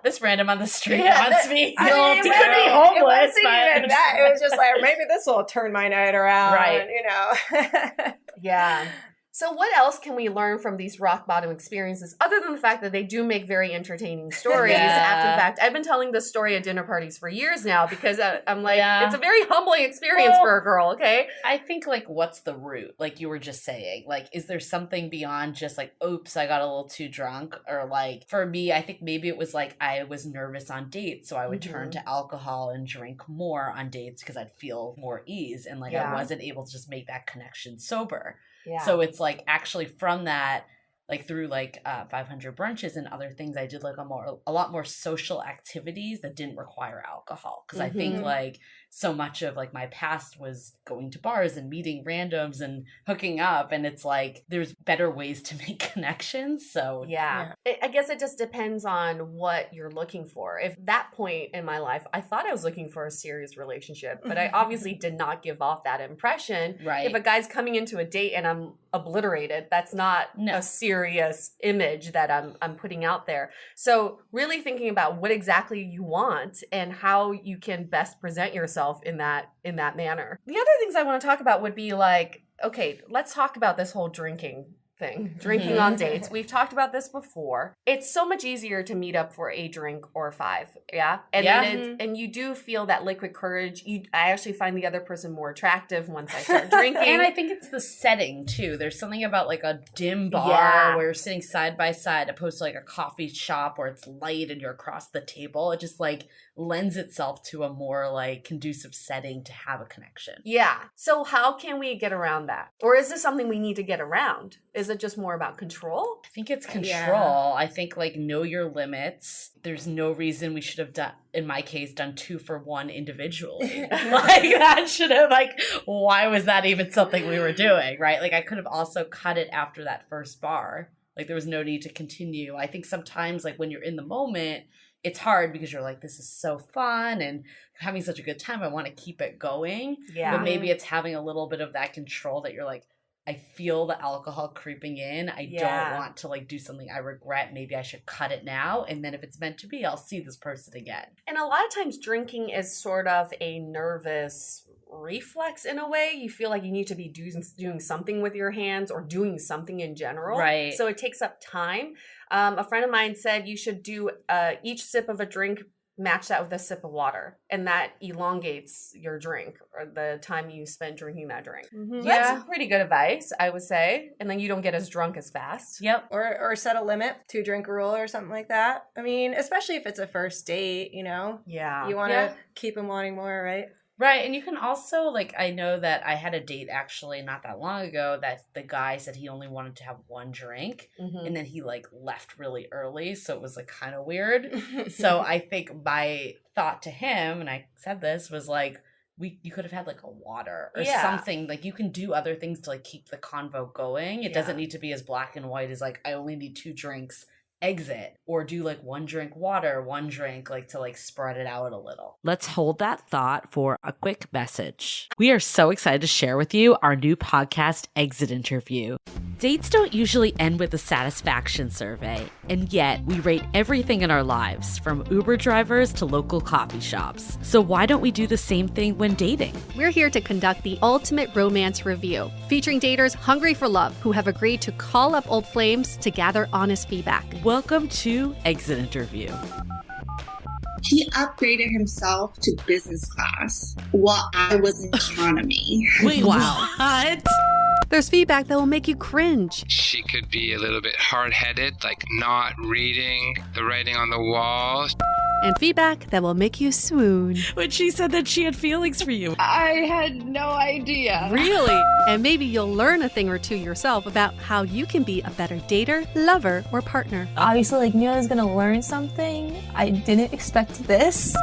This random on the street wants me. I mean, it wasn't even that. It was just like, maybe this will turn my night around. Right. Yeah. So what else can we learn from these rock bottom experiences other than the fact that they do make very entertaining stories after the fact? I've been telling this story at dinner parties for years now because I'm like, it's a very humbling experience for a girl, okay? I think like, what's the root? Like you were just saying, like, is there something beyond just like, oops, I got a little too drunk? Or like, for me, I think maybe it was like I was nervous on dates, so I would turn to alcohol and drink more on dates because I'd feel more ease. And like, I wasn't able to just make that connection sober. Yeah. So it's like actually from that, like through like 500 brunches and other things, I did like a lot more social activities that didn't require alcohol. Because I think like so much of like my past was going to bars and meeting randoms and hooking up. And it's like, there's better ways to make connections. So I guess it just depends on what you're looking for. If that point in my life, I thought I was looking for a serious relationship, but I obviously did not give off that impression. Right. If a guy's coming into a date and I'm obliterated, that's not a serious image that I'm putting out there. So really thinking about what exactly you want and how you can best present yourself in that manner. The other things I want to talk about would be like, okay, let's talk about this whole drinking thing. Drinking on dates. We've talked about this before. It's so much easier to meet up for a drink or 5. Yeah. And then and you do feel that liquid courage. I actually find the other person more attractive once I start drinking. And I think it's the setting too. There's something about like a dim bar where you're sitting side by side opposed to like a coffee shop where it's light and you're across the table. It just like lends itself to a more like conducive setting to have a connection. Yeah. So how can we get around that? Or is this something we need to get around? Is it just more about control? I think it's control. I think like know your limits. There's no reason we should have done, in my case, done 2 for 1 individually. Like that should have like, why was that even something we were doing? Right. Like I could have also cut it after that first bar. Like there was no need to continue. I think sometimes like when you're in the moment, it's hard because you're like, this is so fun and having such a good time. I want to keep it going. Yeah. But maybe it's having a little bit of that control that you're like, I feel the alcohol creeping in. I don't want to like do something I regret. Maybe I should cut it now. And then if it's meant to be, I'll see this person again. And a lot of times drinking is sort of a nervous reflex in a way. You feel like you need to be doing something with your hands or doing something in general. Right. So it takes up time. A friend of mine said you should do each sip of a drink, match that with a sip of water, and that elongates your drink or the time you spend drinking that drink. Mm-hmm. That's pretty good advice, I would say. And then you don't get as drunk as fast. Yep. Or set a limit, 2-drink rule or something like that. I mean, especially if it's a first date, you know? Yeah. You want to keep them wanting more, right? Right. And you can also, like, I know that I had a date actually not that long ago that the guy said he only wanted to have one drink. Mm-hmm. And then he, like, left really early. So it was, like, kind of weird. So I think my thought to him, and I said this, was like, you could have had like a water or something. Like you can do other things to like keep the convo going. It doesn't need to be as black and white as like, I only need 2 drinks, exit, or do like 1 drink water, 1 drink, like to like spread it out a little. Let's hold that thought for a quick message. We are so excited to share with you our new podcast, Exit Interview. Dates don't usually end with a satisfaction survey, and yet we rate everything in our lives, from Uber drivers to local coffee shops. So why don't we do the same thing when dating? We're here to conduct the ultimate romance review, featuring daters hungry for love who have agreed to call up old flames to gather honest feedback. Welcome to Exit Interview. He upgraded himself to business class while I was in economy. Wait, wow. What? There's feedback that will make you cringe. She could be a little bit hard-headed, like not reading the writing on the wall. And feedback that will make you swoon. When she said that she had feelings for you. I had no idea. Really? And maybe you'll learn a thing or two yourself about how you can be a better dater, lover, or partner. Obviously, like, knew I was gonna learn something. I didn't expect this.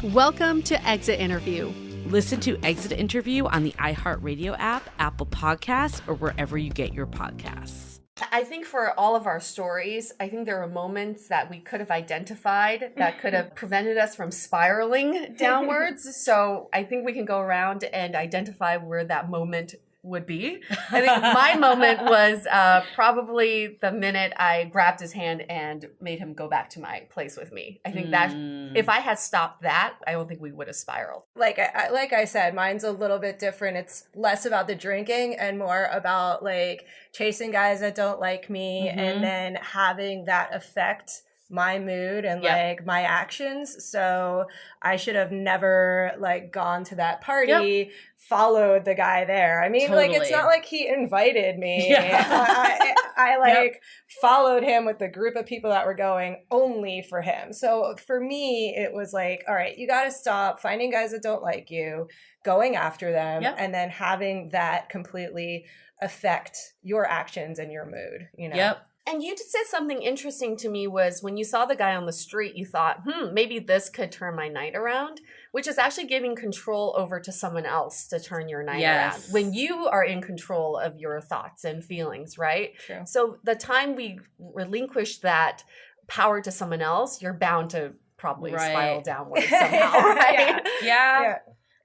Welcome to Exit Interview. Listen to Exit Interview on the iHeartRadio app, Apple Podcasts, or wherever you get your podcasts. I think for all of our stories, I think there are moments that we could have identified that could have prevented us from spiraling downwards. So I think we can go around and identify where that moment would be. I think my moment was probably the minute I grabbed his hand and made him go back to my place with me. I think that if I had stopped that, I don't think we would have spiraled. Like I said, mine's a little bit different. It's less about the drinking and more about like chasing guys that don't like me and then having that affect my mood and like my actions. So I should have never like gone to that party, followed the guy there. I mean, like, it's not like he invited me. I like followed him with the group of people that were going only for him. So for me, it was like, all right, you got to stop finding guys that don't like you, going after them, and then having that completely affect your actions and your mood, you know? And you just said something interesting to me was when you saw the guy on the street, you thought, maybe this could turn my night around, which is actually giving control over to someone else to turn your night around. When you are in control of your thoughts and feelings, right? True. So the time we relinquish that power to someone else, you're bound to probably spiral downwards somehow, right? Yeah.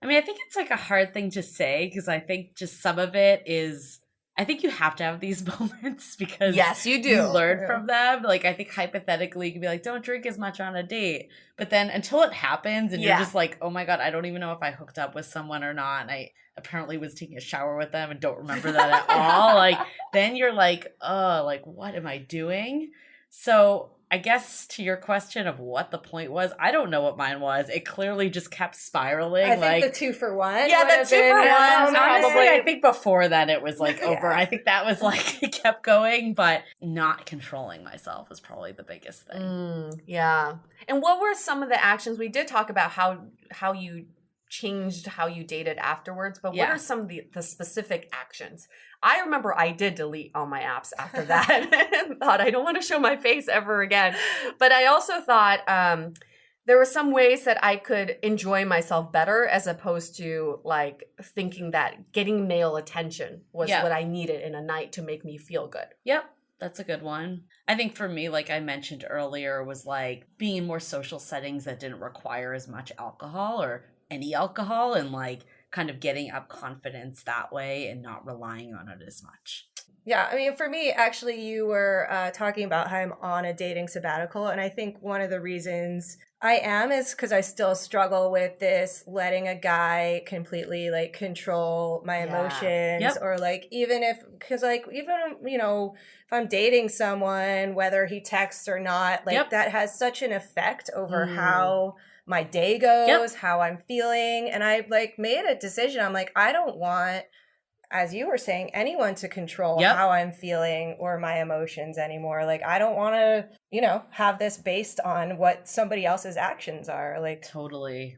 I mean, I think it's like a hard thing to say because I think just some of it is, I think you have to have these moments because you do. You learn from them. Like, I think hypothetically, you can be like, don't drink as much on a date. But then until it happens and you're just like, oh my God, I don't even know if I hooked up with someone or not. And I apparently was taking a shower with them and don't remember that at all. Like, then you're like, oh, like, what am I doing? So I guess to your question of what the point was, I don't know what mine was. It clearly just kept spiraling. I think the 2 for 1. Yeah, the 2 for 1. Honestly, I think before that it was like over. I think that was like, it kept going, but not controlling myself was probably the biggest thing. And what were some of the actions? We did talk about how you changed how you dated afterwards, but what are some of the specific actions? I remember I did delete all my apps after that and thought I don't want to show my face ever again. But I also thought there were some ways that I could enjoy myself better as opposed to like thinking that getting male attention was what I needed in a night to make me feel good. That's a good one. I think for me, like I mentioned earlier, was like being in more social settings that didn't require as much alcohol or any alcohol, and like kind of getting up confidence that way and not relying on it as much. Yeah, I mean, for me, actually, you were talking about how I'm on a dating sabbatical. And I think one of the reasons I am is because I still struggle with this letting a guy completely like control my emotions or like because even, you know, if I'm dating someone, whether he texts or not, like that has such an effect over how my day goes, how I'm feeling. And I like made a decision. I'm like, I don't want, as you were saying, anyone to control how I'm feeling or my emotions anymore. Like, I don't want to, you know, have this based on what somebody else's actions are. Like, totally.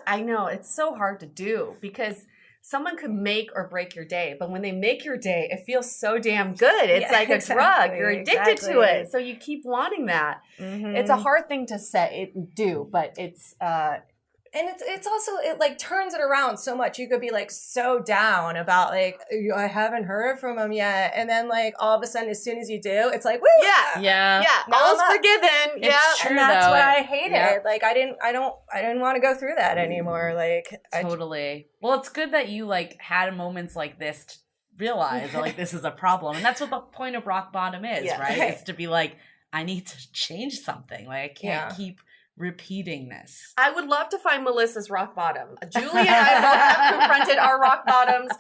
I know, it's so hard to do because someone could make or break your day, but when they make your day, it feels so damn good. It's like a drug. You're addicted to it. So you keep wanting that. Mm-hmm. It's a hard thing to do, but it's, and it's also, it like turns it around so much. You could be like so down about like, I haven't heard from him yet. And then like all of a sudden, as soon as you do, it's like, woo! Yeah. All's forgiven. It's true, and that's though. what I hated. Like I didn't want to go through that anymore. Like totally. Well, it's good that you like had moments like this to realize like this is a problem. And that's what the point of rock bottom is, right? Is to be like, I need to change something. Like I can't keep repeating this. I would love to find Melissa's rock bottom. Julie and I both have confronted our rock bottoms.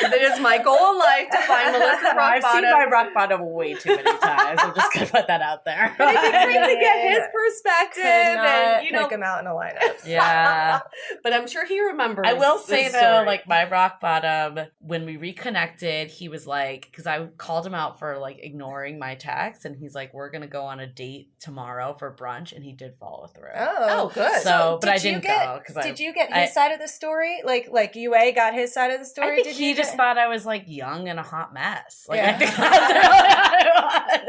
It is my goal in life to find Melissa's rock bottom. I've seen my rock bottom way too many times. I'm just gonna put that out there. But it'd be great to get his perspective and pick him out in a lineup. Yeah. But I'm sure he remembers. I will say though, like my rock bottom, when we reconnected, he was like, because I called him out for like ignoring my text, and he's like, we're gonna go on a date tomorrow for brunch, and he did follow through. Oh, good. So, but I didn't go because did you get his side of the story? Like UA got his side of the story? I think he just thought I was like young and a hot mess. Like I think that's really what I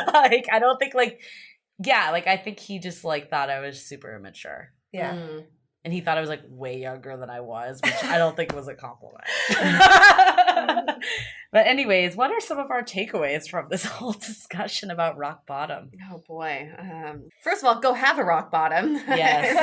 was. Like I don't think like I think he just like thought I was super immature. Yeah. And he thought I was like way younger than I was, which I don't think was a compliment. But anyways, what are some of our takeaways from this whole discussion about rock bottom? Oh boy. First of all, go have a rock bottom. Yes.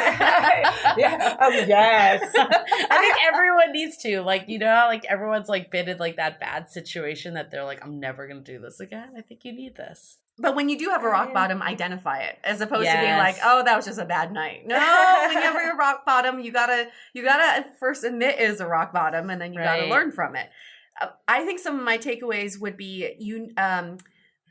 Yes. I think everyone needs to. Like, you know how like everyone's like been in like that bad situation that they're like, I'm never gonna do this again. I think you need this. But when you do have a rock bottom, identify it as opposed to being like, oh, that was just a bad night. No, when you have your rock bottom, you gotta first admit it is a rock bottom, and then you gotta learn from it. I think some of my takeaways would be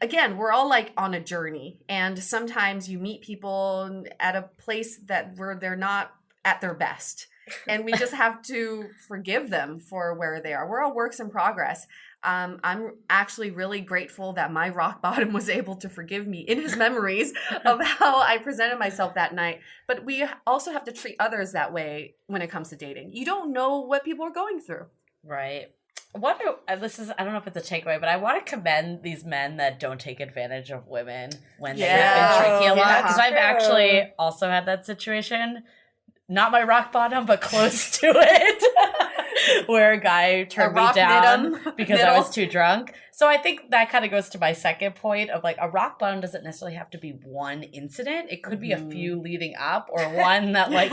again, we're all like on a journey, and sometimes you meet people at a place where they're not at their best, and we just have to forgive them for where they are. We're all works in progress. I'm actually really grateful that my rock bottom was able to forgive me in his memories of how I presented myself that night. But we also have to treat others that way when it comes to dating. You don't know what people are going through. Right. I don't know if it's a takeaway, but I want to commend these men that don't take advantage of women when they've been drinking a lot. Because I've actually also had that situation. Not my rock bottom, but close to it. Where a guy turned me down because I was too drunk. So I think that kind of goes to my second point of like a rock bottom doesn't necessarily have to be one incident. It could be a few leading up or one that like,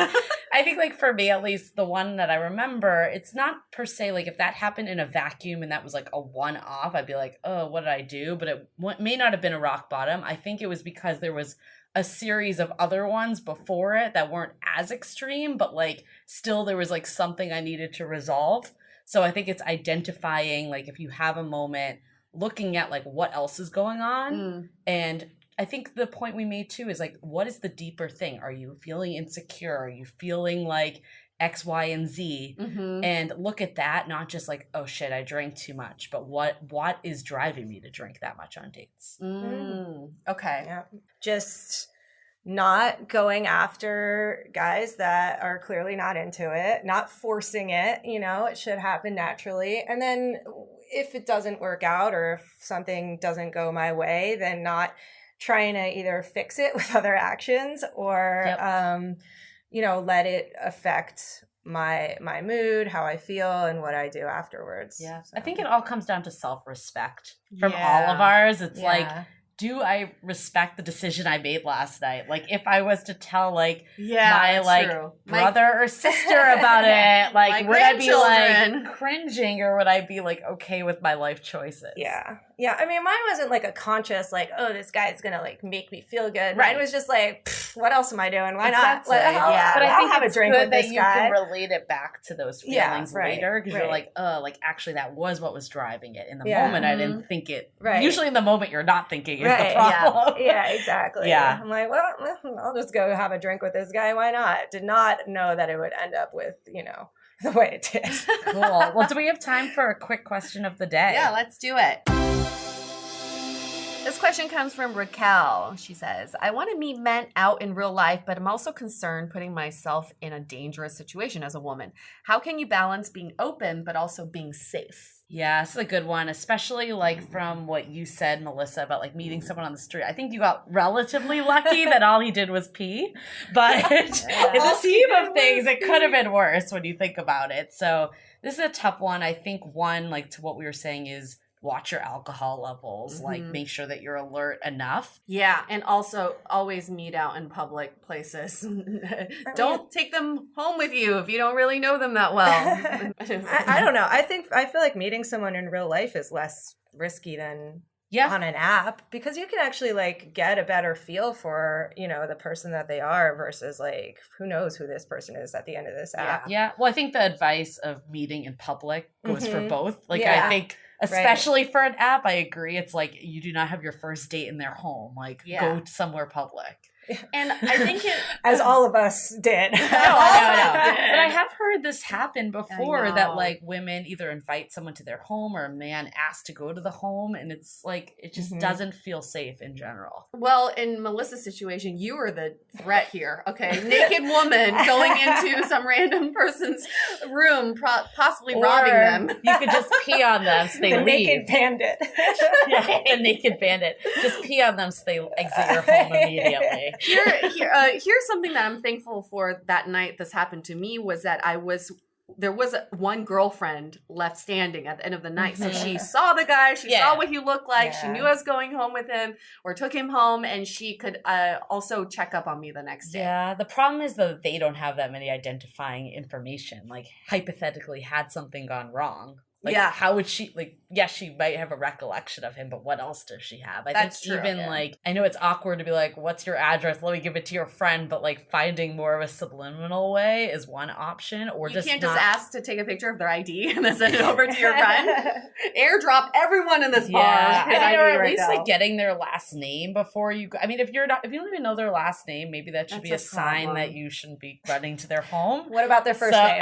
I think like for me, at least the one that I remember, it's not per se like if that happened in a vacuum and that was like a one-off, I'd be like, oh, what did I do? But it may not have been a rock bottom. I think it was because there was a series of other ones before it that weren't as extreme, but like still there was like something I needed to resolve. So I think it's identifying like if you have a moment, looking at like what else is going on. And I think the point we made too is like, what is the deeper thing? Are you feeling insecure? Are you feeling like X, Y, and Z? And look at that, not just like, oh shit, I drank too much, but what is driving me to drink that much on dates? Okay. Yeah. Just not going after guys that are clearly not into it, not forcing it, you know, it should happen naturally. And then if it doesn't work out or if something doesn't go my way, then not trying to either fix it with other actions or, you know, let it affect my mood, how I feel, and what I do afterwards. Yeah. So. I think it all comes down to self-respect from all of ours. It's like, do I respect the decision I made last night? Like, if I was to tell, like, my, like, brother or sister about it, like, would I be, like, cringing, or would I be, like, okay with my life choices? Yeah. Yeah, I mean, mine wasn't, like, a conscious, like, oh, this guy's gonna, like, make me feel good. Right. Mine was just, like, what else am I doing? Why Exactly. not? But I think have it's a drink good with this that you guy. can relate it back to those feelings later, because you're like, oh, like, actually, that was what was driving it. In the moment, I didn't think it. Right. Usually in the moment, you're not thinking is the problem. Yeah, exactly. Yeah. I'm like, well, I'll just go have a drink with this guy. Why not? Did not know that it would end up with, you know, the way it did. Cool. Well, do we have time for a quick question of the day? Yeah, let's do it. This question comes from Raquel. She says, I want to meet men out in real life, but I'm also concerned putting myself in a dangerous situation as a woman. How can you balance being open, but also being safe? Yeah, it's a good one, especially like from what you said, Melissa, about like meeting someone on the street. I think you got relatively lucky that all he did was pee. But in the scheme of things, it could have been worse when you think about it. So this is a tough one. I think one, like to what we were saying, is watch your alcohol levels, like make sure that you're alert enough. Yeah, and also always meet out in public places. Don't take them home with you if you don't really know them that well. I don't know. I feel like meeting someone in real life is less risky than on an app, because you can actually like get a better feel for, you know, the person that they are versus like who knows who this person is at the end of this app. Yeah. Well, I think the advice of meeting in public goes for both. Like I think especially for an app, I agree. It's like you do not have your first date in their home. Like go somewhere public. And I think it, as all of us did. No. But I have heard this happen before, that like women either invite someone to their home or a man asks to go to the home, and it's like it just doesn't feel safe in general. Well, in Melissa's situation, you were the threat here. Okay, naked woman going into some random person's room, possibly robbing them. You could just pee on them so they leave. Naked bandit. The naked bandit. Just pee on them so they exit your home immediately. Here's something that I'm thankful for that night this happened to me, was that there was one girlfriend left standing at the end of the night. So she saw the guy, she saw what he looked like, she knew I was going home with him or took him home, and she could also check up on me the next day. Yeah, the problem is that they don't have that many identifying information. Like hypothetically, had something gone wrong, like how would she, like, yes, she might have a recollection of him, but what else does she have? That's think true, even like, I know it's awkward to be like, what's your address? Let me give it to your friend. But like finding more of a subliminal way is one option. Or you can't just ask to take a picture of their ID and then send it over to your friend. Airdrop everyone in this bar. Or at least like getting their last name before you go. I mean, if you don't even know their last name, maybe that should be a sign that you shouldn't be running to their home. What about their first name?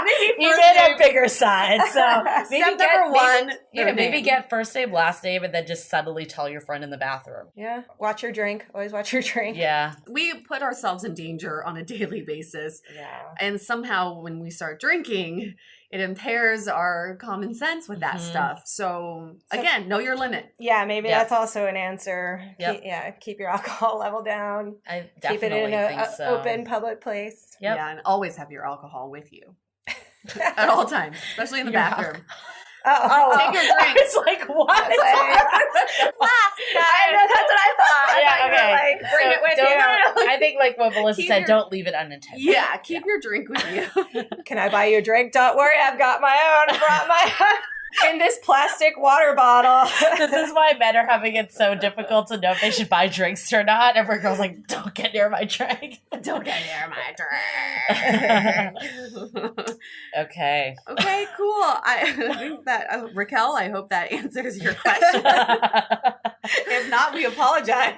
Maybe even a bigger sign. So maybe maybe get first name, last name, and then just subtly tell your friend in the bathroom. Yeah. Watch your drink. Always watch your drink. Yeah. We put ourselves in danger on a daily basis. Yeah. And somehow when we start drinking, it impairs our common sense with that stuff. So again, know your limit. Yeah, maybe that's also an answer. Keep your alcohol level down. I definitely keep it in an so. open public place. Yeah, and always have your alcohol with you. At all times, especially in the bathroom. Take your drink. It's like, what? I know, that's what I thought. Okay. Bring it with you. I think like what Melissa said, don't leave it unattended. Yeah, keep your drink with you. Can I buy you a drink? Don't worry, I've got my own. I brought my own. In this plastic water bottle. This is why men are having it so difficult to know if they should buy drinks or not. Every girl's like, don't get near my drink. Don't get near my drink. Okay, cool. I think that, Raquel, I hope that answers your question. If not, we apologize.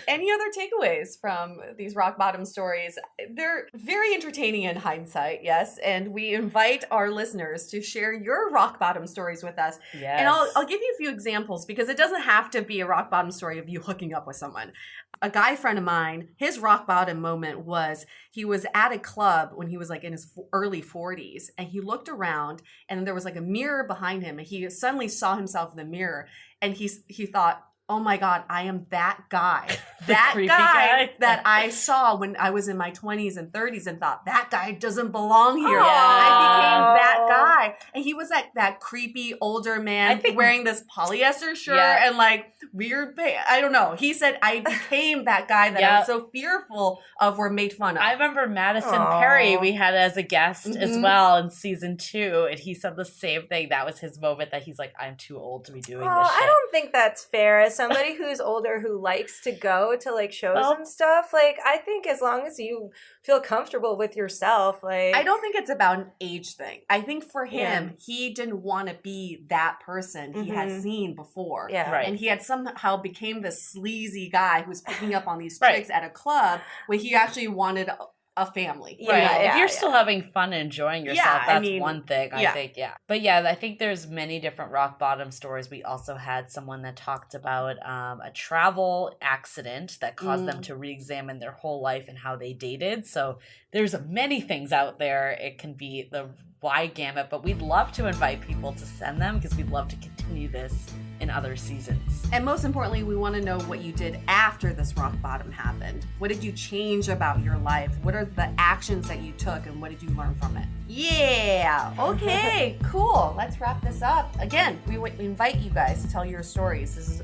Any other takeaways from these rock bottom stories? They're very entertaining in hindsight, yes, and we invite our listeners to share your rock bottom stories with us. Yes. And I'll give you a few examples, because it doesn't have to be a rock bottom story of you hooking up with someone. A guy friend of mine, his rock bottom moment was he was at a club when he was like in his early 40s, and he looked around and there was like a mirror behind him, and he suddenly saw himself in the mirror, and he thought, oh my God, I am that guy. That creepy guy guy. that I saw when I was in my 20s and 30s and thought, that guy doesn't belong here. Aw. I became that guy. And he was like that creepy older man wearing this polyester shirt and like weird, I don't know. He said, I became that guy that I was so fearful of or made fun of. I remember Madison Perry we had as a guest as well in season 2, and he said the same thing. That was his moment that he's like, I'm too old to be doing this shit. I don't think that's fair. As somebody who's older who likes to go to like shows and stuff, like I think as long as you feel comfortable with yourself, like I don't think it's about an age thing. I think for him, he didn't want to be that person he had seen before. Yeah. Right. And he had somehow became this sleazy guy who's picking up on these chicks at a club when he actually wanted a family. Right. If you're still having fun and enjoying yourself, that's one thing, I think. But I think there's many different rock bottom stories. We also had someone that talked about a travel accident that caused them to re-examine their whole life and how they dated. So there's many things out there. It can be the wide gamut, but we'd love to invite people to send them because we'd love to continue this in other seasons. And most importantly, we want to know what you did after this rock bottom happened. What did you change about your life? What are the actions that you took and what did you learn from it? Yeah. Okay, cool. Let's wrap this up. Again, we invite you guys to tell your stories.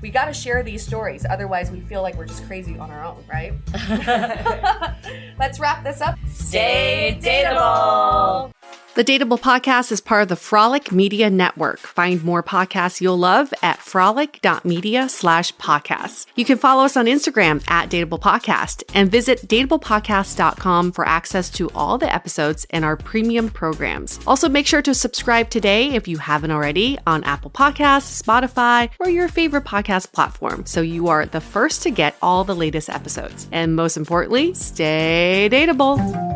We got to share these stories. Otherwise, we feel like we're just crazy on our own, right? Let's wrap this up. Stay dateable. The Dateable podcast is part of the Frolic Media Network. Find more podcasts you'll love at frolic.media/podcasts. You can follow us on Instagram at Dateable Podcast and visit dateablepodcast.com for access to all the episodes and our premium programs. Also, make sure to subscribe today if you haven't already on Apple Podcasts, Spotify, or your favorite podcast platform so you are the first to get all the latest episodes. And most importantly, stay dateable.